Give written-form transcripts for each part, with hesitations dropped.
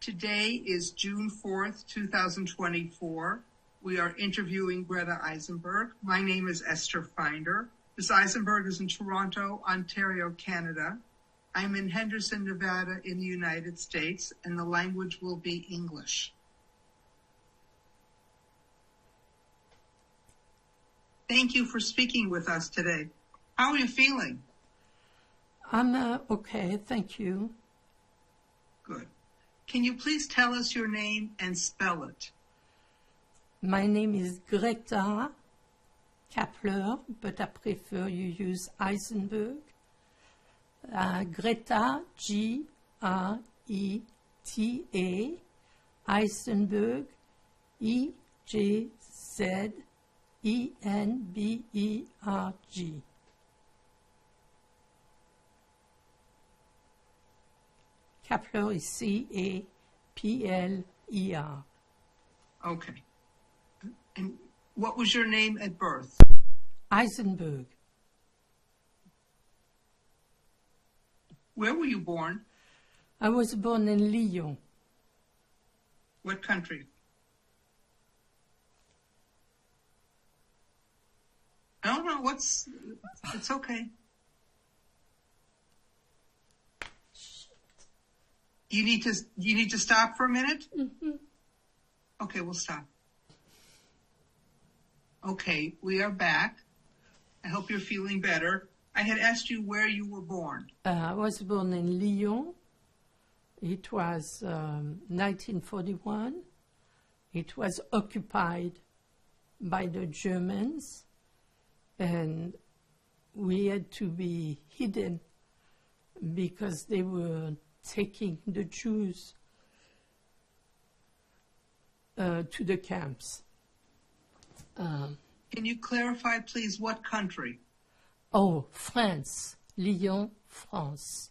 Today is June 4th, 2024. We are interviewing Greta Eisenberg. My name is Esther Finder. Ms. Eisenberg is in Toronto, Ontario, Canada. I'm in Henderson, Nevada in the United States, and the language will be English. Thank you for speaking with us today. How are you feeling? I'm okay, thank you. Good. Can you please tell us your name and spell it? My name is Greta Kapler, but I prefer you use Eisenberg. Greta, G-R-E-T-A, Eisenberg, E-J-Z-E-N-B-E-R-G. Kapler is C-A-P-L-E-R. Okay. And what was your name at birth? Eisenberg. Where were you born? I was born in Lyon. What country? No, it's okay. You need to stop for a minute? Mm-hmm. Okay, we'll stop. Okay, we are back. I hope you're feeling better. I had asked you where you were born. I was born in Lyon. It was 1941. It was occupied by the Germans, and we had to be hidden because they were taking the Jews to the camps. Can you clarify, please, what country? Oh, France. Lyon, France.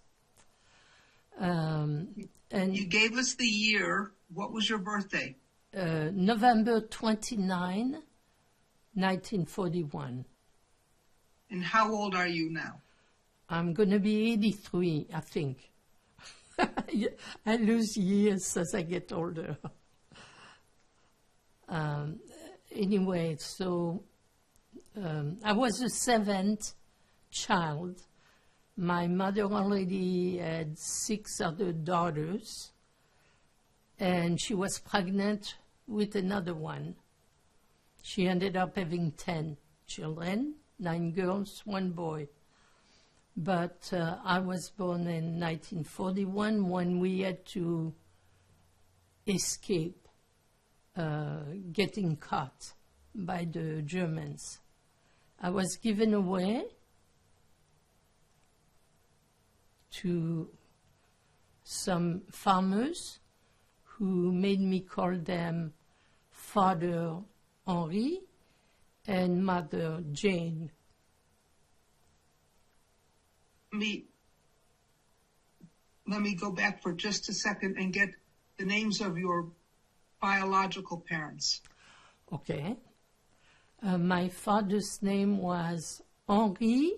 And you gave us the year. What was your birthday? November 29, 1941. And how old are you now? I'm going to be 83, I think. I lose years as I get older. Anyway, so I was the seventh child. My mother already had 6 other daughters, and she was pregnant with another one. She ended up having 10 children, 9 girls, 1 boy. But I was born in 1941 when we had to escape getting caught by the Germans. I was given away to some farmers who made me call them Father Henri and Mother Jane. Let me go back for just a second and get the names of your biological parents. Okay. My father's name was Henri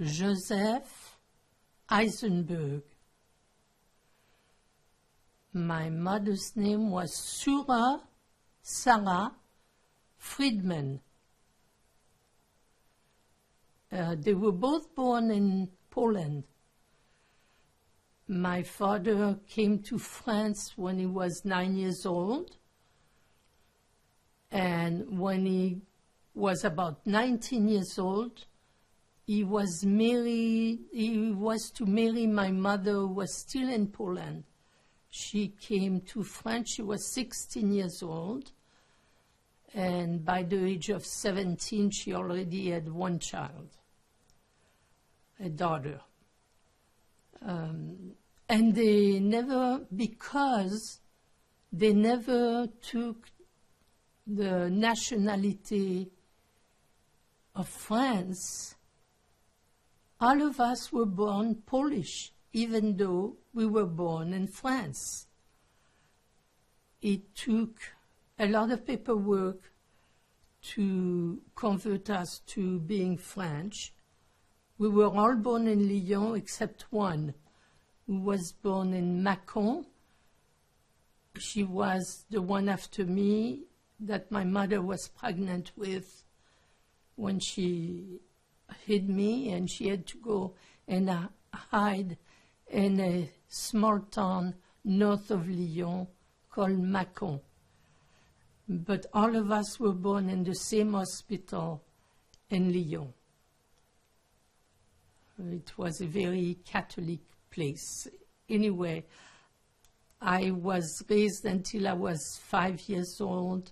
Joseph Eisenberg. My mother's name was Sarah Friedman. They were both born in Poland. My father came to France when he was 9 years old. And when he was about 19 years old, he was to marry my mother, who was still in Poland. She came to France, she was 16 years old. And by the age of 17, she already had 1 child, a daughter. And because they never took the nationality of France, all of us were born Polish, even though we were born in France. It took a lot of paperwork to convert us to being French. We were all born in Lyon except one, who was born in Mâcon, she was the one after me that my mother was pregnant with when she hid me, and she had to go and hide in a small town north of Lyon called Mâcon. But all of us were born in the same hospital in Lyon. It was a very Catholic place. Anyway, I was raised until I was 5 years old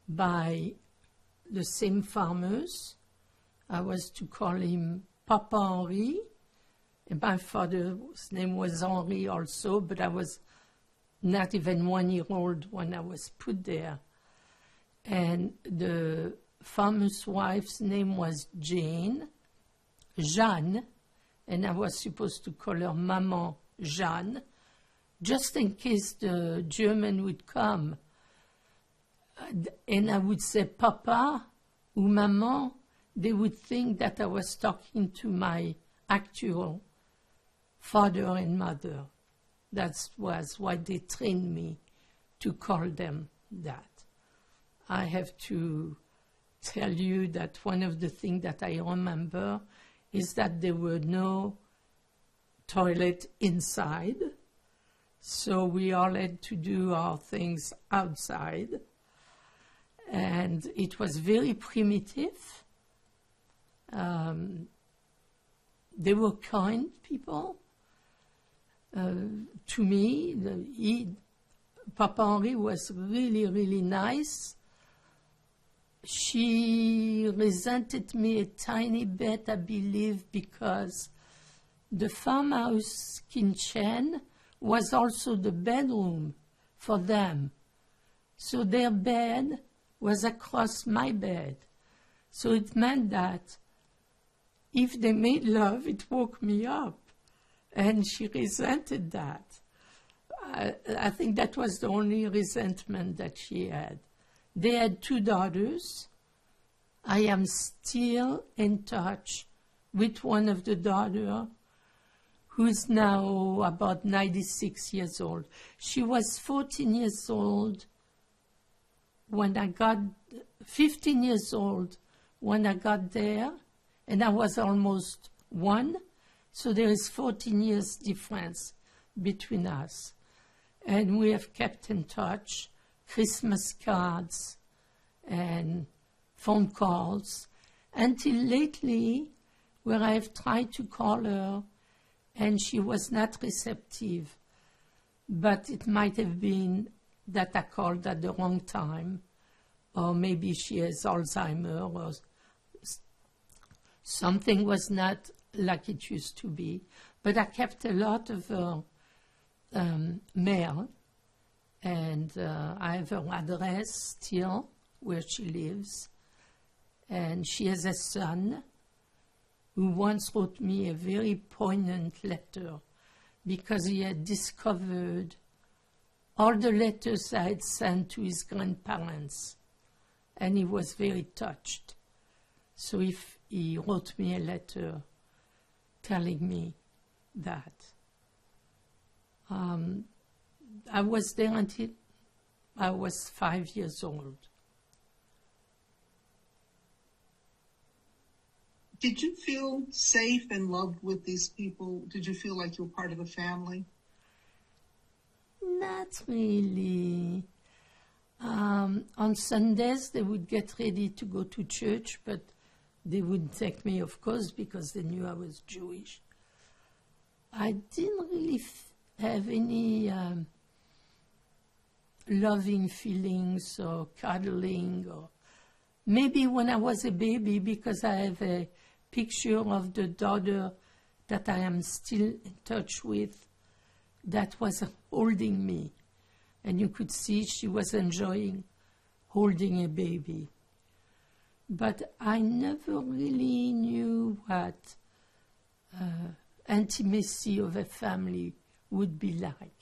by the same farmers. I was to call him Papa Henri. And my father's name was Henri also, but I was not even 1 year old when I was put there. And the farmer's wife's name was Jeanne, and I was supposed to call her Maman Jeanne, just in case the German would come. And I would say Papa or Maman, they would think that I was talking to my actual father and mother. That was why they trained me to call them that. I have to tell you that one of the things that I remember is that there were no toilet inside, so we all had to do our things outside. And it was very primitive. They were kind people. To me, Papa Henri was really, really nice. She resented me a tiny bit, I believe, because the farmhouse kitchen was also the bedroom for them. So their bed was across my bed. So it meant that if they made love, it woke me up. And she resented that. I think that was the only resentment that she had. They had 2 daughters. I am still in touch with one of the daughters, who's now about 96 years old. She was 14 years old when I got, 15 years old when I got there, and I was almost 1. So there is 14 years difference between us. And we have kept in touch, Christmas cards and phone calls, until lately, where I have tried to call her and she was not receptive. But it might have been that I called at the wrong time, or maybe she has Alzheimer's, or something was not like it used to be. But I kept a lot of her mail, and I have her address still where she lives. And she has a son who once wrote me a very poignant letter because he had discovered all the letters I had sent to his grandparents, and he was very touched. So he wrote me a letter telling me that. I was there until I was 5 years old. Did you feel safe and loved with these people? Did you feel like you were part of the family? Not really. On Sundays, they would get ready to go to church, but they wouldn't take me, of course, because they knew I was Jewish. I didn't really have any loving feelings or cuddling, or maybe when I was a baby, because I have a picture of the daughter that I am still in touch with that was holding me. And you could see she was enjoying holding a baby. But I never really knew what intimacy of a family would be like.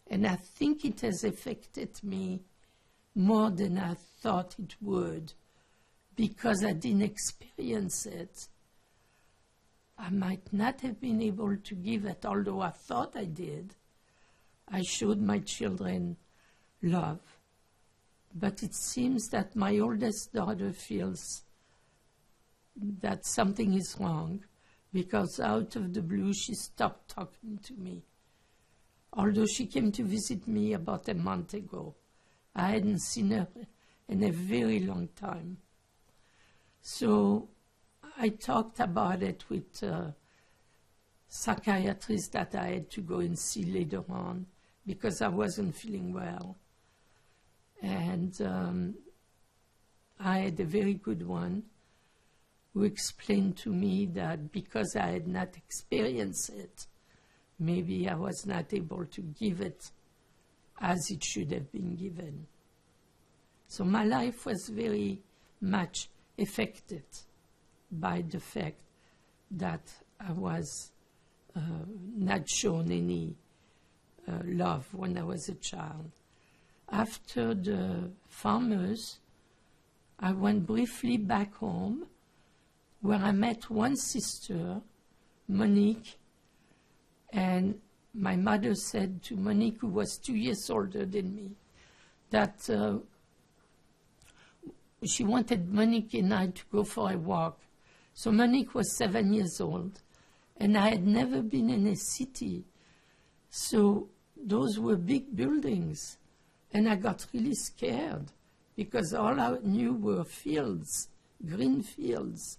And I think it has affected me more than I thought it would, because I didn't experience it. I might not have been able to give it, although I thought I did. I showed my children love. But it seems that my oldest daughter feels that something is wrong, because out of the blue she stopped talking to me. Although she came to visit me about a month ago, I hadn't seen her in a very long time. So I talked about it with a psychiatrist that I had to go and see later on because I wasn't feeling well. And I had a very good one who explained to me that because I had not experienced it, maybe I was not able to give it as it should have been given. So my life was very much affected by the fact that I was not shown any love when I was a child. After the farmers, I went briefly back home, where I met one sister, Monique, and my mother said to Monique, who was 2 years older than me, that she wanted Monique and I to go for a walk. So Monique was 7 years old, and I had never been in a city. So those were big buildings, and I got really scared because all I knew were fields, green fields.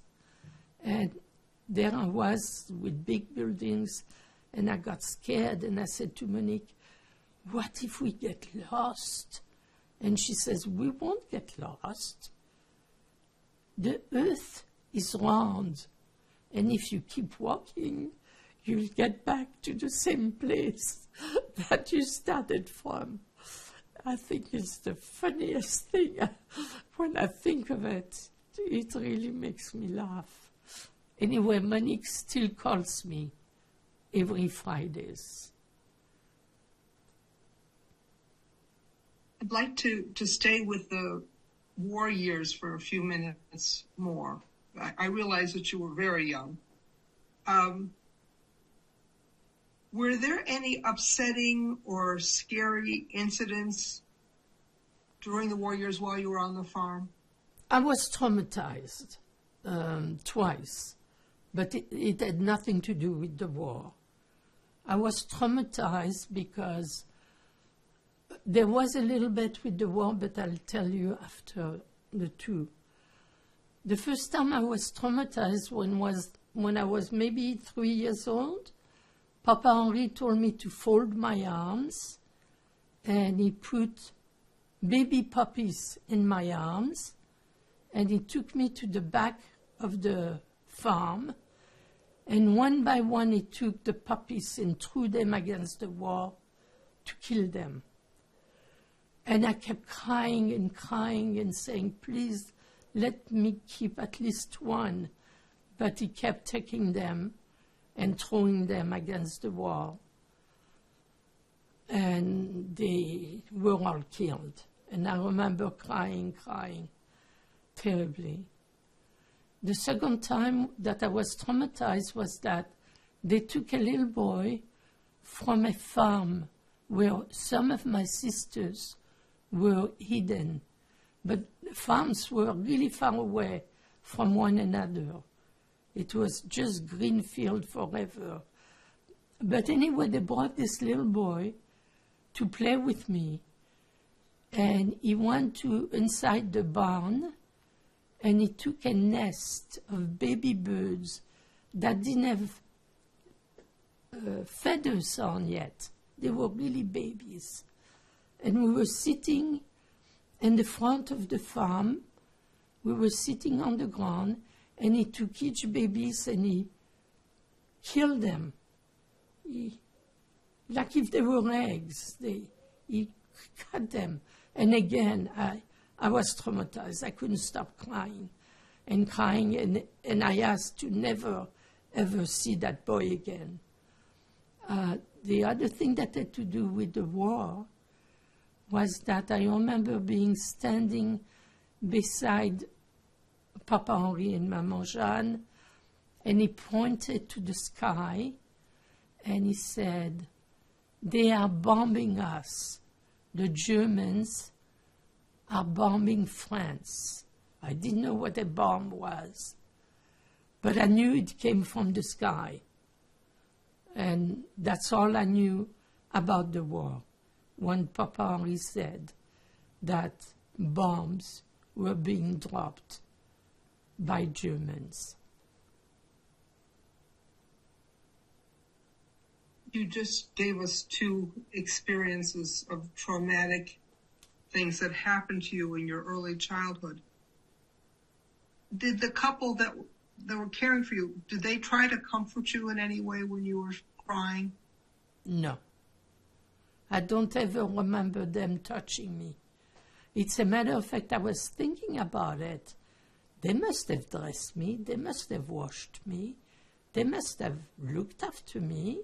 And there I was with big buildings, and I got scared, and I said to Monique, what if we get lost? And she says, we won't get lost. The earth is round, and if you keep walking, you'll get back to the same place that you started from. I think it's the funniest thing. When I think of it, it really makes me laugh. Anyway, Monique still calls me every Fridays. I'd like to stay with the war years for a few minutes more. I realize that you were very young. Were there any upsetting or scary incidents during the war years while you were on the farm? I was traumatized twice, but it had nothing to do with the war. I was traumatized because there was a little bit with the war, but I'll tell you after the two. The first time I was traumatized when I was maybe 3 years old. Papa Henri told me to fold my arms, and he put baby puppies in my arms, and he took me to the back of the farm, and one by one he took the puppies and threw them against the wall to kill them. And I kept crying and saying, please let me keep at least one. But he kept taking them and throwing them against the wall. And they were all killed. And I remember crying terribly. The second time that I was traumatized was that they took a little boy from a farm where some of my sisters were hidden. But the farms were really far away from one another. It was just green field forever. But anyway, they brought this little boy to play with me. And he went inside the barn, and he took a nest of baby birds that didn't have feathers on yet. They were really babies. And we were sitting in the front of the farm. We were sitting on the ground, and he took each babies and he killed them. Like if they were eggs, he cut them. And again, I was traumatized. I couldn't stop crying, and I asked to never, ever see that boy again. The other thing that had to do with the war was that I remember being standing beside Papa Henri and Maman Jeanne, and he pointed to the sky, and he said, they are bombing us. the Germans are bombing France. I didn't know what a bomb was, but I knew it came from the sky. And that's all I knew about the war, when Papa Henri said that bombs were being dropped by Germans. You just gave us two experiences of traumatic things that happened to you in your early childhood. Did the couple that were caring for you, did they try to comfort you in any way when you were crying? No. I don't ever remember them touching me. It's a matter of fact, I was thinking about it. They must have dressed me. They must have washed me. They must have looked after me.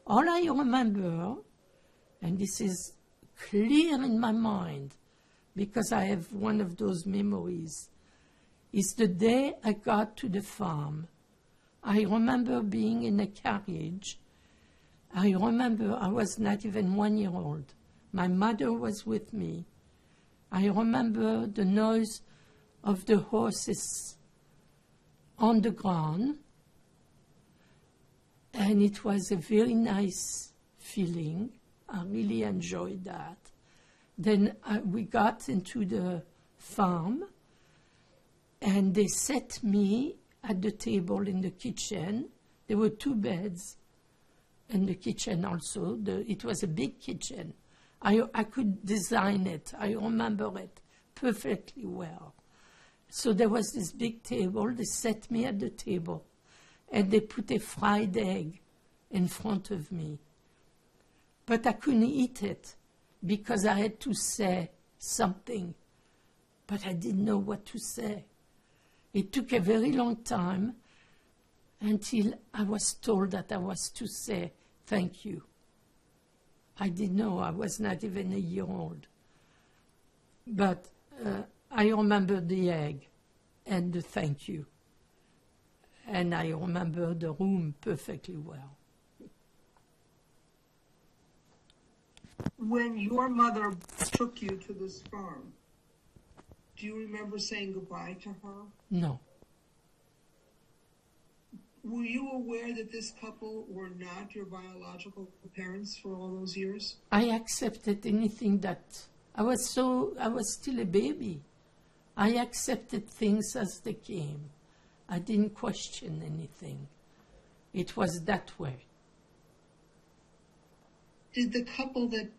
All I remember, and this is clear in my mind, because I have one of those memories, is the day I got to the farm. I remember being in a carriage. I remember I was not even 1 year old. My mother was with me. I remember the noise of the horses on the ground, and it was a very nice feeling. I really enjoyed that. Then we got into the farm, and they set me at the table in the kitchen. There were 2 beds in the kitchen also. It was a big kitchen. I could design it. I remember it perfectly well. So there was this big table. They set me at the table, and they put a fried egg in front of me. But I couldn't eat it because I had to say something, but I didn't know what to say. It took a very long time until I was told that I was to say thank you. I didn't know. I was not even a year old. But I remember the egg and the thank you. And I remember the room perfectly well. When your mother took you to this farm, do you remember saying goodbye to her? No. Were you aware that this couple were not your biological parents for all those years? I accepted anything that... I was still a baby. I accepted things as they came. I didn't question anything. It was that way. Did the couple that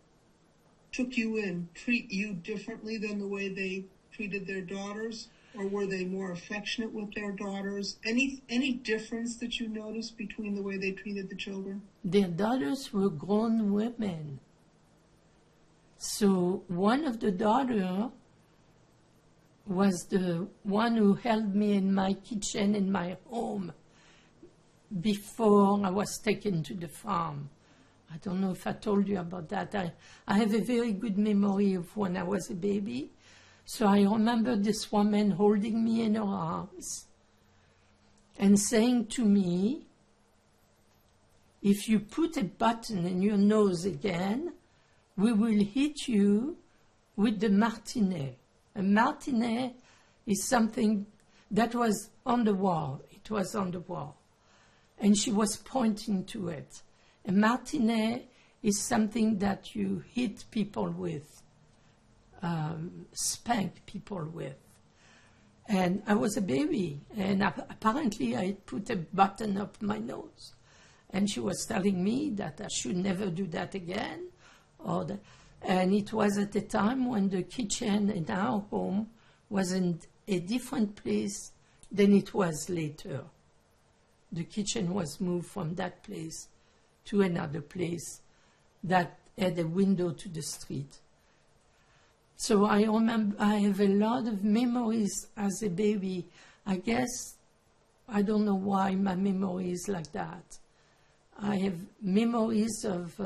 took you in treat you differently than the way they treated their daughters? Or were they more affectionate with their daughters? Any difference that you noticed between the way they treated the children? Their daughters were grown women. So one of the daughters was the one who held me in my kitchen in my home before I was taken to the farm. I don't know if I told you about that. I have a very good memory of when I was a baby. So I remember this woman holding me in her arms and saying to me, if you put a button in your nose again, we will hit you with the martinet. A martinet is something that was on the wall. It was on the wall. And she was pointing to it. A martinet is something that you hit people with. Spank people with. And I was a baby, and apparently I put a button up my nose. And she was telling me that I should never do that again. And it was at a time when the kitchen in our home was in a different place than it was later. The kitchen was moved from that place to another place that had a window to the street. So I remember, I have a lot of memories as a baby. I guess, I don't know why my memory is like that. I have memories of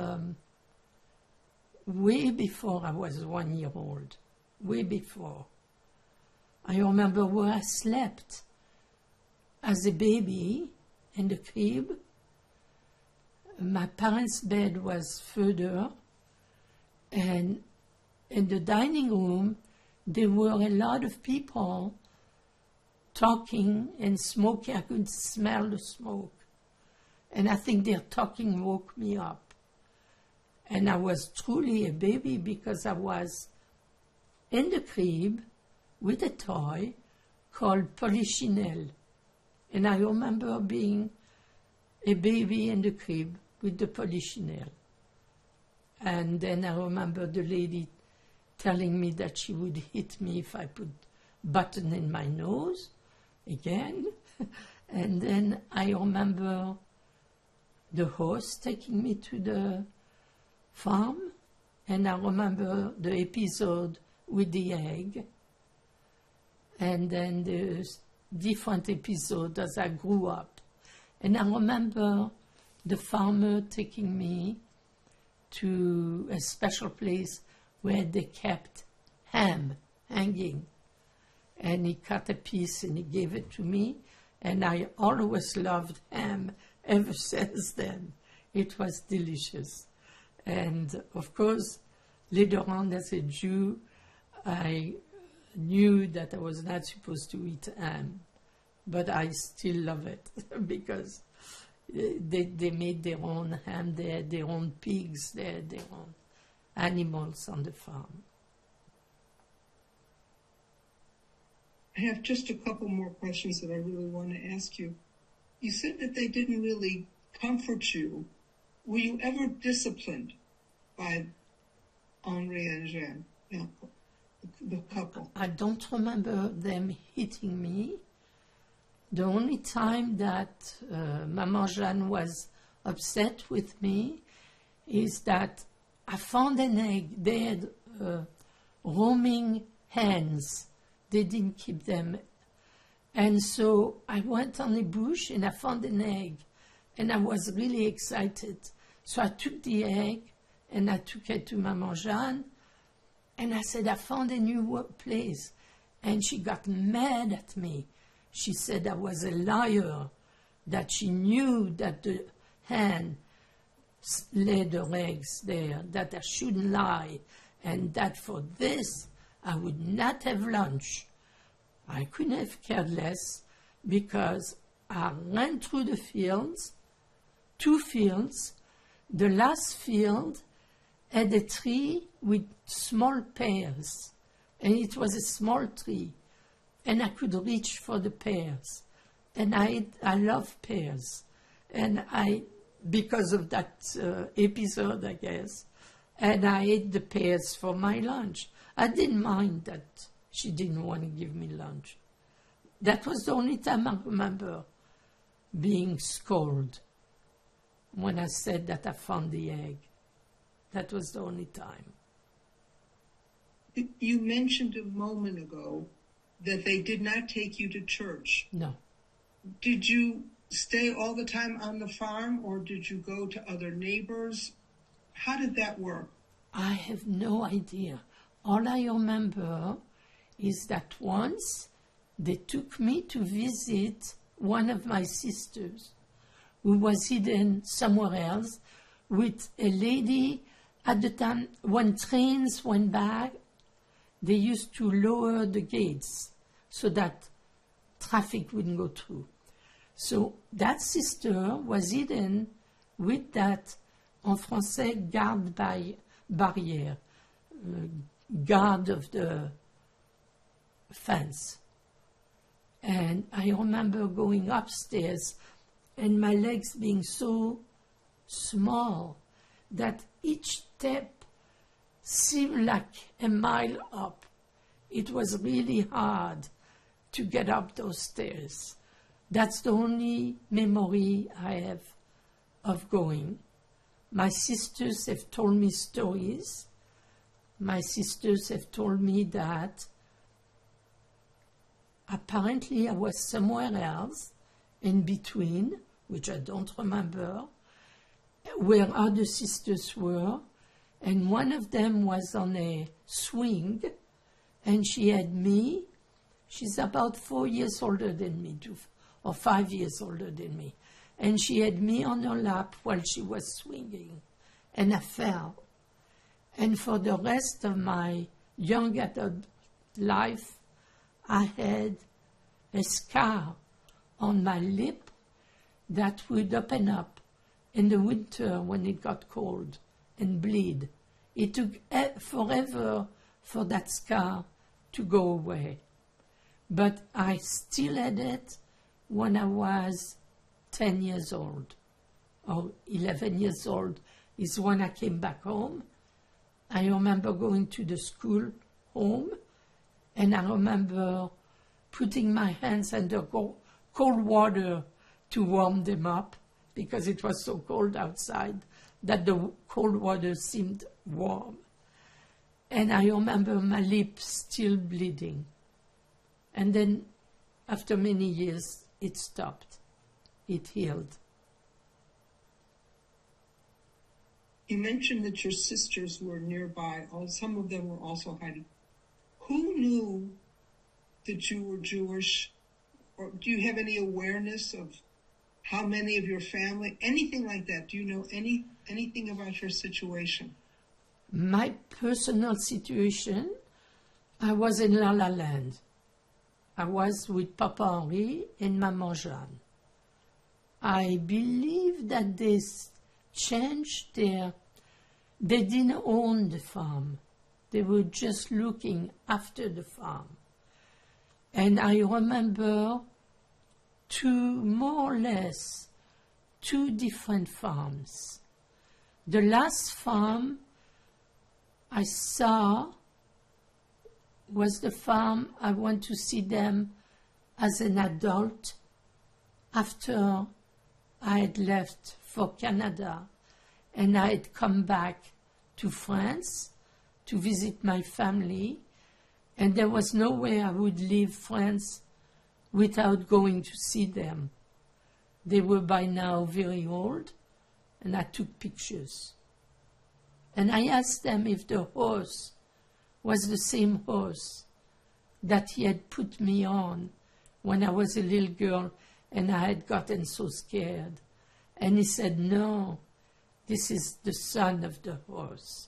way before I was 1 year old, way before. I remember where I slept as a baby in the crib. My parents' bed was further, and in the dining room, there were a lot of people talking and smoking. I could smell the smoke. And I think their talking woke me up. And I was truly a baby because I was in the crib with a toy called Polichinelle. And I remember being a baby in the crib with the Polichinelle. And then I remember the lady telling me that she would hit me if I put button in my nose again. And then I remember the host taking me to the farm. And I remember the episode with the egg. And then the different episodes as I grew up. And I remember the farmer taking me to a special place where they kept ham hanging. And he cut a piece and he gave it to me. And I always loved ham ever since then. It was delicious. And of course, later on as a Jew, I knew that I was not supposed to eat ham. But I still love it because they made their own ham, they had their own pigs, they had their own animals on the farm. I have just a couple more questions that I really want to ask you. You said that they didn't really comfort you. Were you ever disciplined by Henri and Jeanne, the couple? I don't remember them hitting me. The only time that Maman Jeanne was upset with me is that I found an egg. They had roaming hens. They didn't keep them. And so I went on a bush and I found an egg. And I was really excited. So I took the egg and I took it to Maman Jeanne. And I said, I found a new place. And she got mad at me. She said I was a liar, that she knew that the hen laid her eggs there, that I shouldn't lie, and that for this I would not have lunch. I couldn't have cared less because I ran through the fields, 2 fields. The last field had a tree with small pears, and it was a small tree. And I could reach for the pears. And I love pears. And because of that episode, I guess, and I ate the pears for my lunch. I didn't mind that she didn't want to give me lunch. That was the only time I remember being scolded, when I said that I found the egg. That was the only time. You mentioned a moment ago that they did not take you to church. No. Did you stay all the time on the farm, or did you go to other neighbors? How did that work? I have no idea. All I remember is that once they took me to visit one of my sisters who was hidden somewhere else with a lady. At the time when trains went by, they used to lower the gates so that traffic wouldn't go through. So that sister was hidden with that, en français, garde barrière, guard of the fence. And I remember going upstairs and my legs being so small that each step seemed like a mile up. It was really hard to get up those stairs. That's the only memory I have of going. My sisters have told me stories. My sisters have told me that apparently I was somewhere else in between, which I don't remember, where other sisters were, and one of them was on a swing, and she had me. She's about 4 years older than me, or 5 years older than me. And she had me on her lap while she was swinging. And I fell. And for the rest of my young adult life, I had a scar on my lip that would open up in the winter when it got cold and bleed. It took forever for that scar to go away. But I still had it when I was 10 years old, or 11 years old is when I came back home. I remember going to the school home, and I remember putting my hands under cold water to warm them up because it was so cold outside that the cold water seemed warm. And I remember my lips still bleeding. And then after many years, it stopped. It healed. You mentioned that your sisters were nearby. Some of them were also hiding. Who knew that you were Jewish? Or do you have any awareness of how many of your family, anything like that? Do you know anything about your situation? My personal situation, I was in La La Land. I was with Papa Henri and Maman Jeanne. I believe that they changed they didn't own the farm. They were just looking after the farm. And I remember more or less two different farms. The last farm I saw was the farm I went to see them as an adult after I had left for Canada and I had come back to France to visit my family, and there was no way I would leave France without going to see them. They were by now very old, and I took pictures. And I asked them if the horse was the same horse that he had put me on when I was a little girl and I had gotten so scared. And he said, no, this is the son of the horse.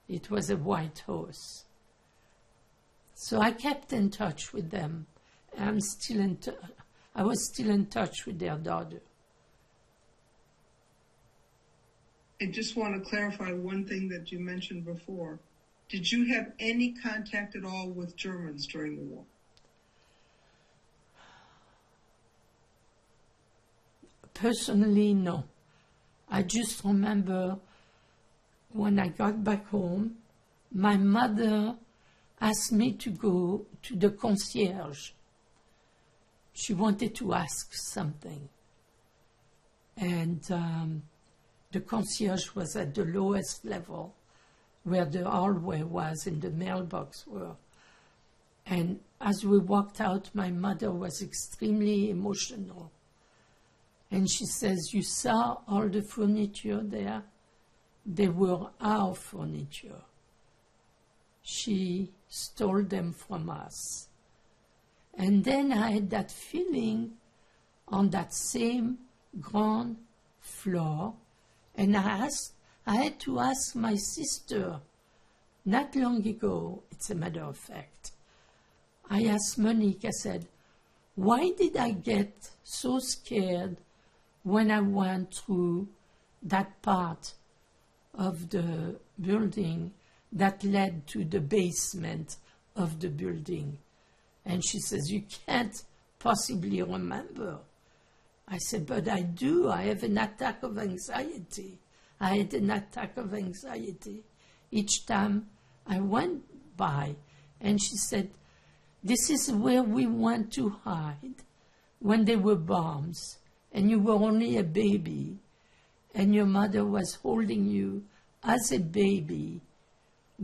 It was a white horse. So I kept in touch with them. I was still in touch with their daughter. I just want to clarify one thing that you mentioned before. Did you have any contact at all with Germans during the war? Personally, no. I just remember when I got back home, my mother asked me to go to the concierge. She wanted to ask something. And the concierge was at the lowest level where the hallway was and the mailbox were. And as we walked out, my mother was extremely emotional. And she says, you saw all the furniture there? They were our furniture. She stole them from us. And then I had that feeling on that same ground floor, and I had to ask my sister, not long ago, it's a matter of fact. I asked Monique, I said, why did I get so scared when I went through that part of the building that led to the basement of the building? And she says, you can't possibly remember. I said, but I do. I have an attack of anxiety. I had an attack of anxiety each time I went by. And she said, this is where we went to hide when there were bombs and you were only a baby and your mother was holding you as a baby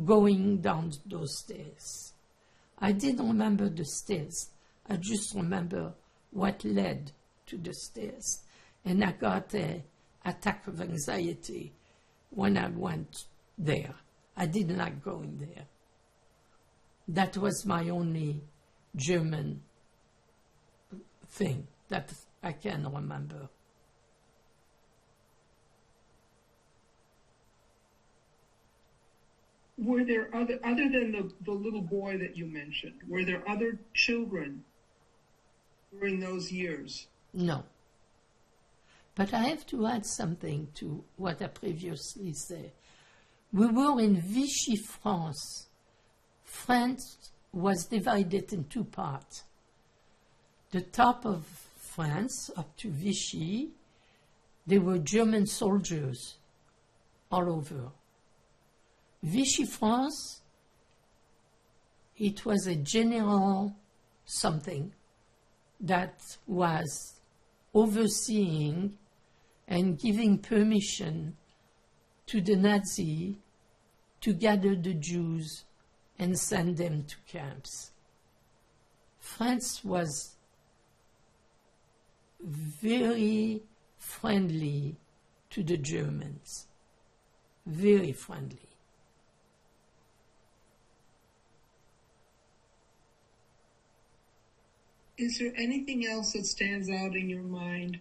going down those stairs. I didn't remember the stairs. I just remember what led to the stairs. And I got an attack of anxiety when I went there. I didn't like going there. That was my only German thing that I can remember. Were there other than the little boy that you mentioned, were there other children during those years? No. But I have to add something to what I previously said. We were in Vichy, France. France was divided in two parts. The top of France, up to Vichy, there were German soldiers all over. Vichy, France, it was a general something that was overseeing and giving permission to the Nazi to gather the Jews and send them to camps. France was very friendly to the Germans, very friendly. Is there anything else that stands out in your mind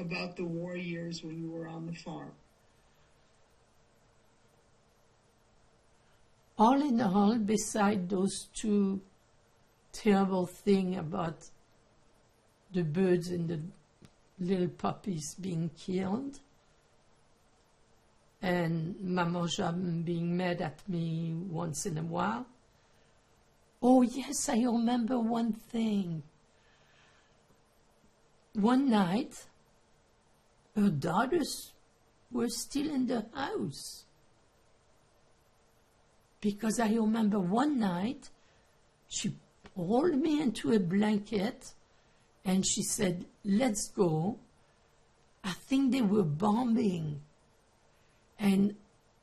about the war years when you were on the farm? All in all, beside those two terrible things about the birds and the little puppies being killed, and Maman Jeanne being mad at me once in a while. Oh yes, I remember one thing. One night, her daughters were still in the house. Because I remember one night, she rolled me into a blanket and she said, let's go. I think they were bombing. And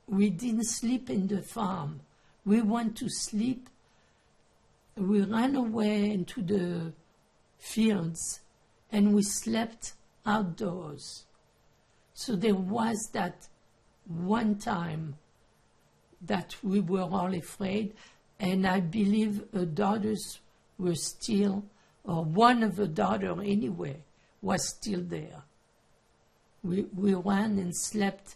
we didn't sleep in the farm. We went to sleep. We ran away into the fields and we slept outdoors. So there was that one time that we were all afraid, and I believe her daughters were still, or one of her daughters anyway, was still there. We ran and slept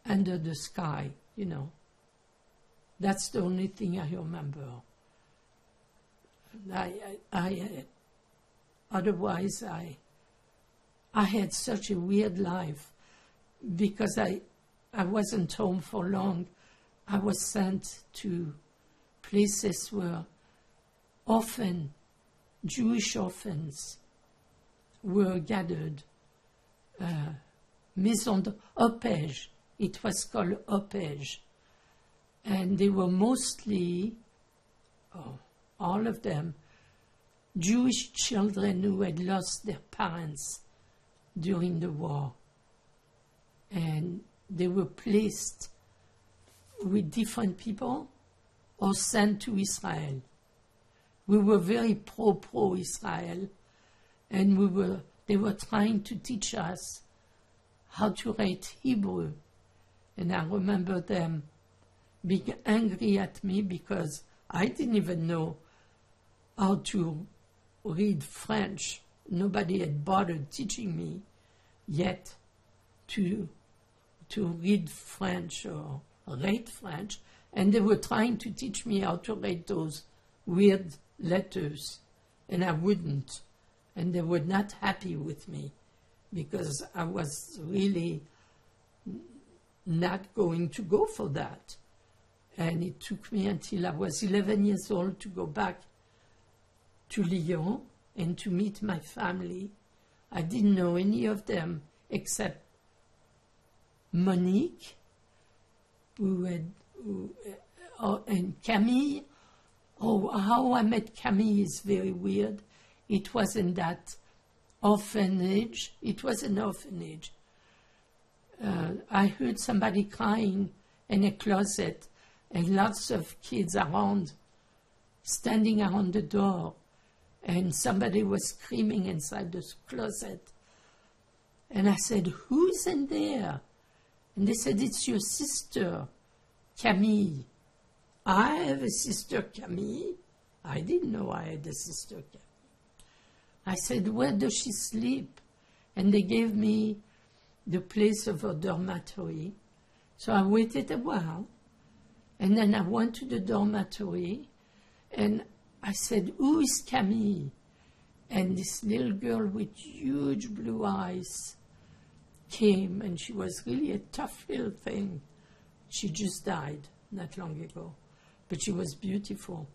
under the sky, you know. That's the only thing I remember. Otherwise, I had such a weird life because I wasn't home for long. I was sent to places where often Jewish orphans were gathered. Maison de Opège, it was called Opège. And they were mostly, all of them, Jewish children who had lost their parents during the war. And they were placed with different people or sent to Israel. We were very pro-Israel, and they were trying to teach us how to write Hebrew. And I remember them being angry at me because I didn't even know how to read French. Nobody had bothered teaching me yet to read French or write French, and they were trying to teach me how to write those weird letters, and I wouldn't, and they were not happy with me because I was really not going to go for that. And it took me until I was 11 years old to go back to Lyon and to meet my family. I didn't know any of them except Monique, and Camille. Oh, how I met Camille is very weird. It was in that orphanage. It was an orphanage. I heard somebody crying in a closet and lots of kids around, standing around the door. And somebody was screaming inside the closet. And I said, who's in there? And they said, it's your sister, Camille. I have a sister, Camille. I didn't know I had a sister, Camille. I said, where does she sleep? And they gave me the place of her dormitory. So I waited a while. And then I went to the dormitory, and I said, "Who is Camille?" And this little girl with huge blue eyes came, and she was really a tough little thing. She just died not long ago, but she was beautiful,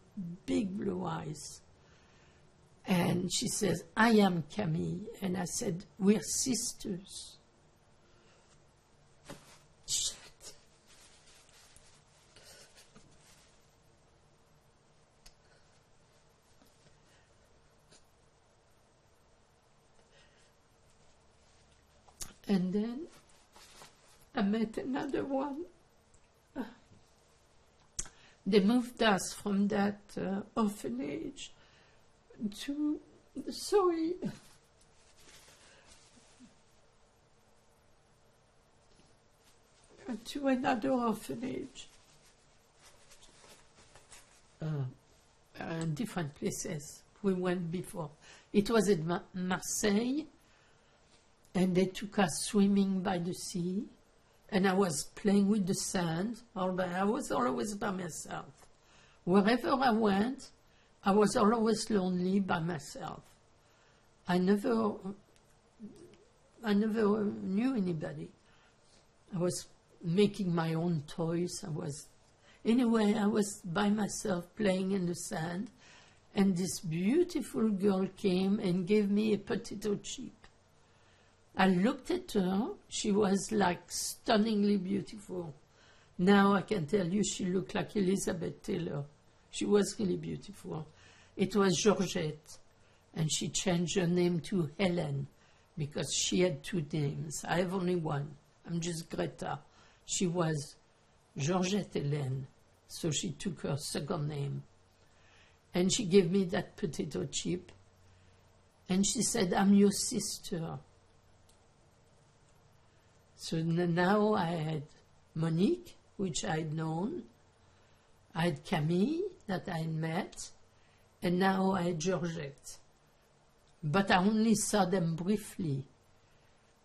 big blue eyes. And she says, "I am Camille." And I said, "We're sisters." Shit. And then I met another one. They moved us from that orphanage to, to another orphanage. Different places we went before. It was at Marseille, and they took us swimming by the sea, and I was playing with the sand. I was always by myself. Wherever I went, I was always lonely by myself. I never knew anybody. I was making my own toys. Anyway, I was by myself playing in the sand, and this beautiful girl came and gave me a potato chip. I looked at her. She was like stunningly beautiful. Now I can tell you she looked like Elizabeth Taylor. She was really beautiful. It was Georgette, and she changed her name to Helen because she had two names. I have only one. I'm just Greta. She was Georgette Hélène, so she took her second name. And she gave me that potato chip, and she said, "I'm your sister." So now I had Monique, which I had known. I had Camille, that I had met. And now I had Georgette. But I only saw them briefly.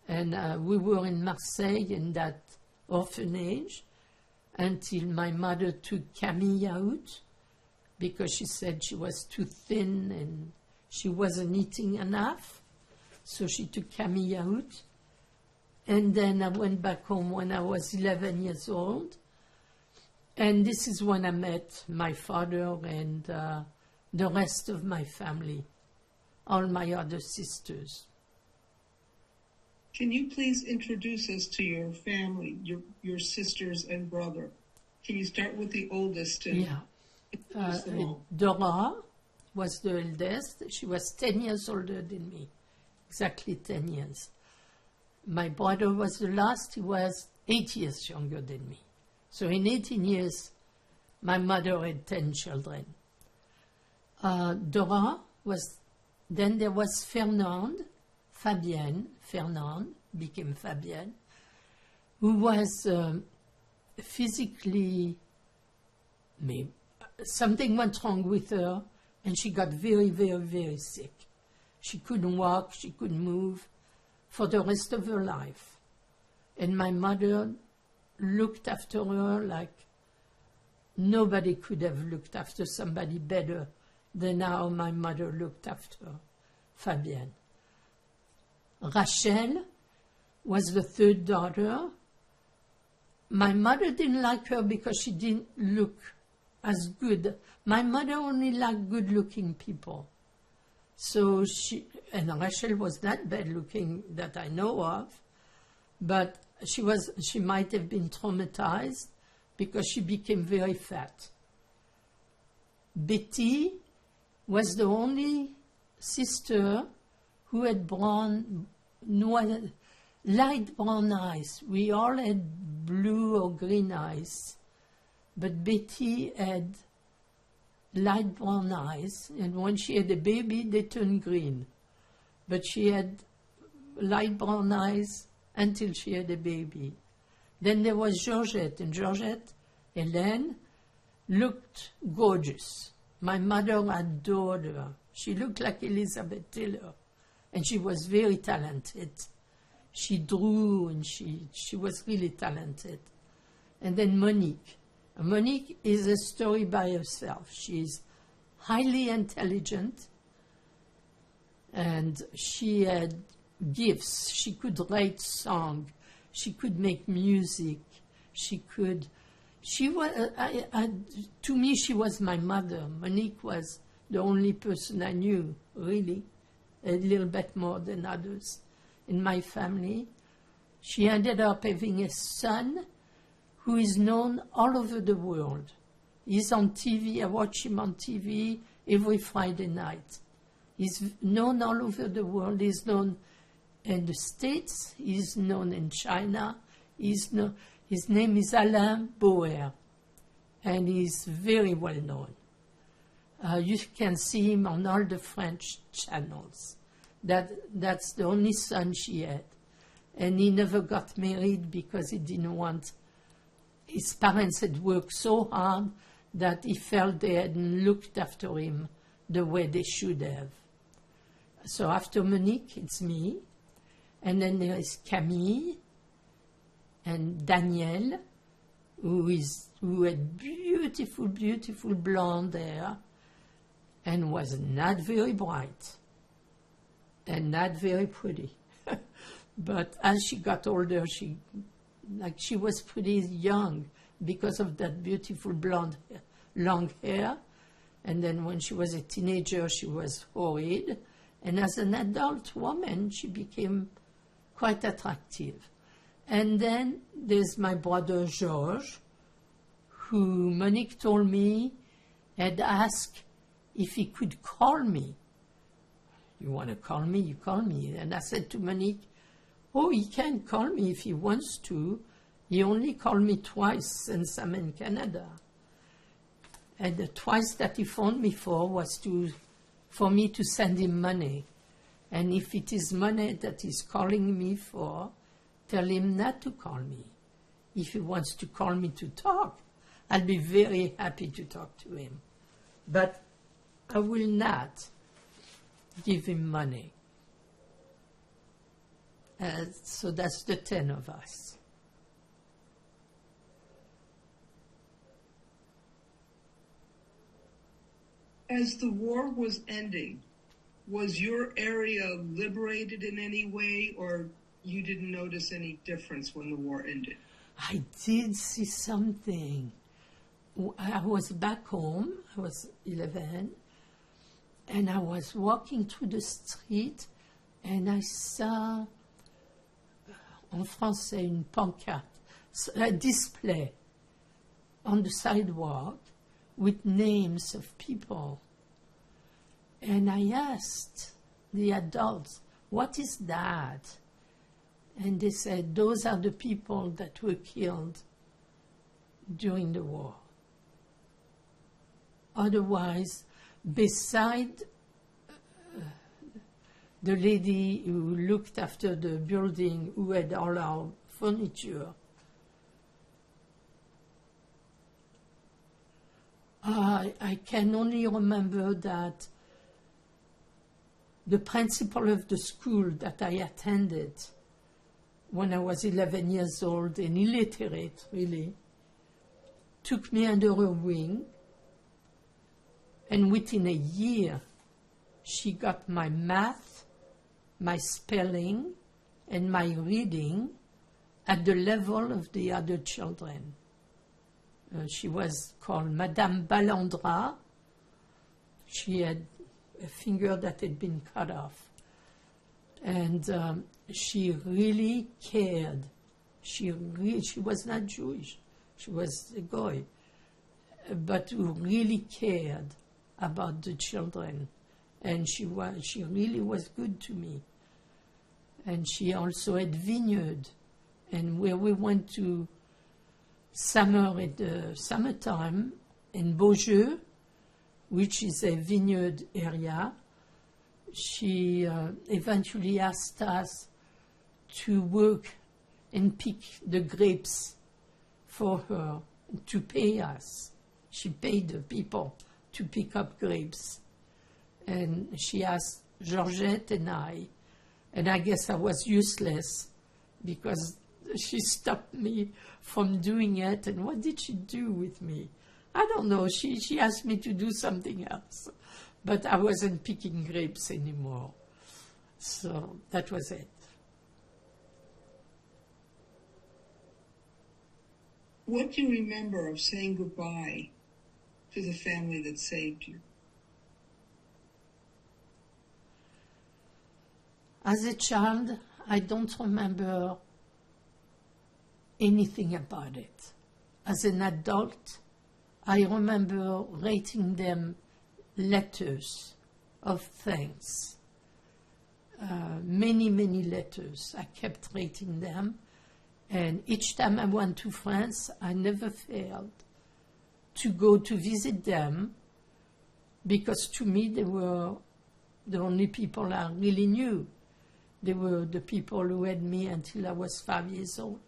And we were in Marseille in that orphanage until my mother took Camille out because she said she was too thin and she wasn't eating enough. So she took Camille out. And then I went back home when I was 11 years old. And this is when I met my father and the rest of my family, all my other sisters. Can you please introduce us to your family, your sisters and brother? Can you start with the oldest? Yeah. Dora was the eldest. She was 10 years older than me, exactly 10 years. My brother was the last. He was 8 years younger than me. So in 18 years, my mother had 10 children. Dora was, then there was Fernand became Fabienne, who was physically, something went wrong with her, and she got very, very, very sick. She couldn't walk, she couldn't move for the rest of her life. And my mother looked after her like nobody could have looked after somebody better than how my mother looked after Fabienne. Rachel was the third daughter. My mother didn't like her because she didn't look as good. My mother only liked good-looking people. So and Rachel was not bad-looking that I know of, but she might have been traumatized because she became very fat. Betty was the only sister who had light brown eyes. We all had blue or green eyes, but Betty had light brown eyes, and when she had a baby, they turned green. But she had light brown eyes until she had a baby. Then there was Georgette, and Georgette, Hélène, looked gorgeous. My mother adored her. She looked like Elizabeth Taylor, and she was very talented. She drew, and she was really talented. And then Monique. Monique is a story by herself. She's highly intelligent, and she had gifts. She could write songs. She could make music. To me, she was my mother. Monique was the only person I knew, really, a little bit more than others in my family. She ended up having a son who is known all over the world. He's on TV. I watch him on TV every Friday night. He's known all over the world. He's known in the States. He's known in China. His name is Alain Bauer, and he's very well known. You can see him on all the French channels. That's the only son she had. And he never got married because he didn't want... His parents had worked so hard that he felt they hadn't looked after him the way they should have. So after Monique, it's me. And then there is Camille and Danielle, who had beautiful, beautiful blonde hair and was not very bright and not very pretty. But as she got older, she was pretty young because of that beautiful blonde hair, long hair. And then when she was a teenager, she was horrid. And as an adult woman, she became quite attractive. And then there's my brother Georges, who Monique told me had asked if he could call me. You want to call me, you call me. And I said to Monique, oh, he can call me if he wants to. He only called me twice since I'm in Canada. And the twice that he phoned me for was for me to send him money. And if it is money that he's calling me for, tell him not to call me. If he wants to call me to talk, I'll be very happy to talk to him. But I will not give him money. So that's the 10 of us. As the war was ending, was your area liberated in any way, or you didn't notice any difference when the war ended? I did see something. I was back home, I was 11, and I was walking through the street, and I saw, en français, une pancarte, a display on the sidewalk with names of people. And I asked the adults, what is that? And they said, those are the people that were killed during the war. Otherwise, beside the lady who looked after the building, who had all our furniture, I can only remember that the principal of the school that I attended when I was 11 years old and illiterate, really, took me under her wing, and within a year, she got my math, my spelling, and my reading at the level of the other children. She was called Madame Ballandra. She had a finger that had been cut off. And she really cared. She was not Jewish. She was a Goy. But who really cared about the children. And she really was good to me. And she also had vineyard. And where we went to summertime in Beaujeu, which is a vineyard area, she eventually asked us to work and pick the grapes for her, to pay us. She paid the people to pick up grapes. And she asked Georgette and I guess I was useless because she stopped me from doing it. And what did she do with me? I don't know. She asked me to do something else. But I wasn't picking grapes anymore. So that was it. What do you remember of saying goodbye to the family that saved you? As a child, I don't remember anything about it. As an adult, I remember writing them letters of thanks. Many, many letters. I kept writing them. And each time I went to France, I never failed to go to visit them, because to me they were the only people I really knew. They were the people who had me until I was 5 years old.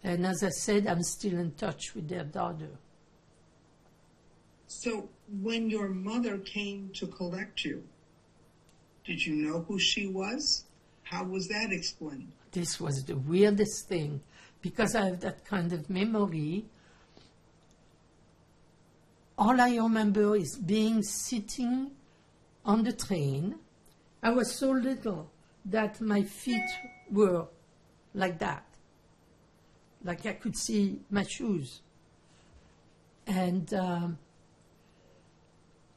And as I said, I'm still in touch with their daughter. So when your mother came to collect you, did you know who she was? How was that explained? This was the weirdest thing, because I have that kind of memory. All I remember is sitting on the train. I was so little that my feet were like that. Like I could see my shoes. And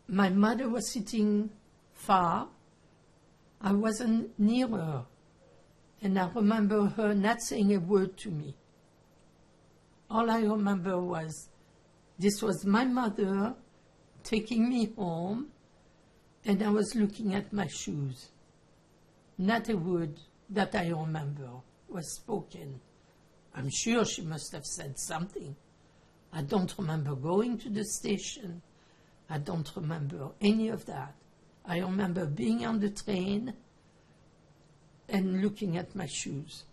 my mother was sitting far. I wasn't near her. And I remember her not saying a word to me. All I remember was this was my mother taking me home, and I was looking at my shoes. Not a word that I remember was spoken. I'm sure she must have said something. I don't remember going to the station. I don't remember any of that. I remember being on the train and looking at my shoes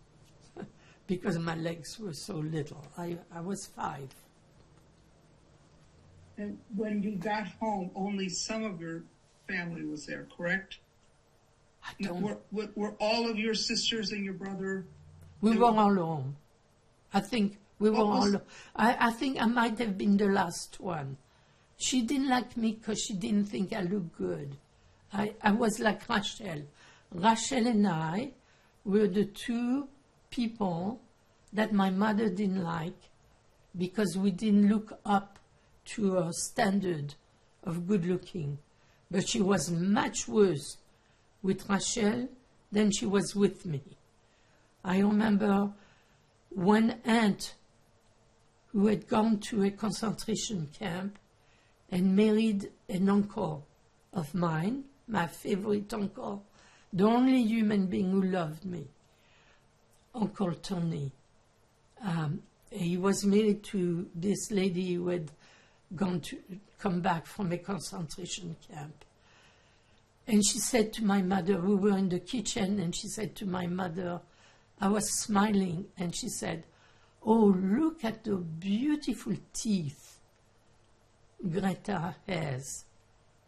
because my legs were so little. I was 5. And when you got home, only some of your family was there, correct? I don't. Were all of your sisters and your brother? We were all home. I think we were all. I think I might have been the last one. She didn't like me because she didn't think I looked good. I was like Rachel. Rachel and I were the 2 people that my mother didn't like because we didn't look up to her standard of good looking. But she was much worse with Rachel than she was with me. I remember one aunt who had gone to a concentration camp and married an uncle of mine, my favorite uncle, the only human being who loved me, Uncle Tony. He was married to this lady who had come back from a concentration camp. And she said to my mother, we were in the kitchen, and she said to my mother, I was smiling, and she said, oh, look at the beautiful teeth Greta has.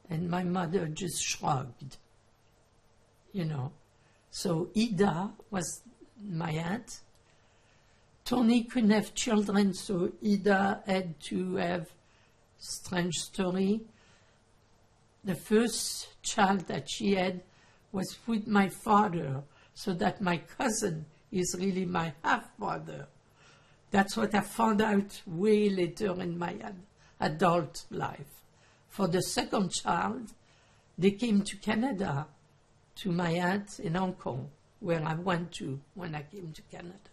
And my mother just shrugged, you know. So Ida was my aunt. Tony couldn't have children, so Ida had to have, strange story, the first child that she had was with my father, so that my cousin is really my half-brother. That's what I found out way later in my adult life. For the second child, they came to Canada, to my aunt and uncle, where I went to when I came to Canada.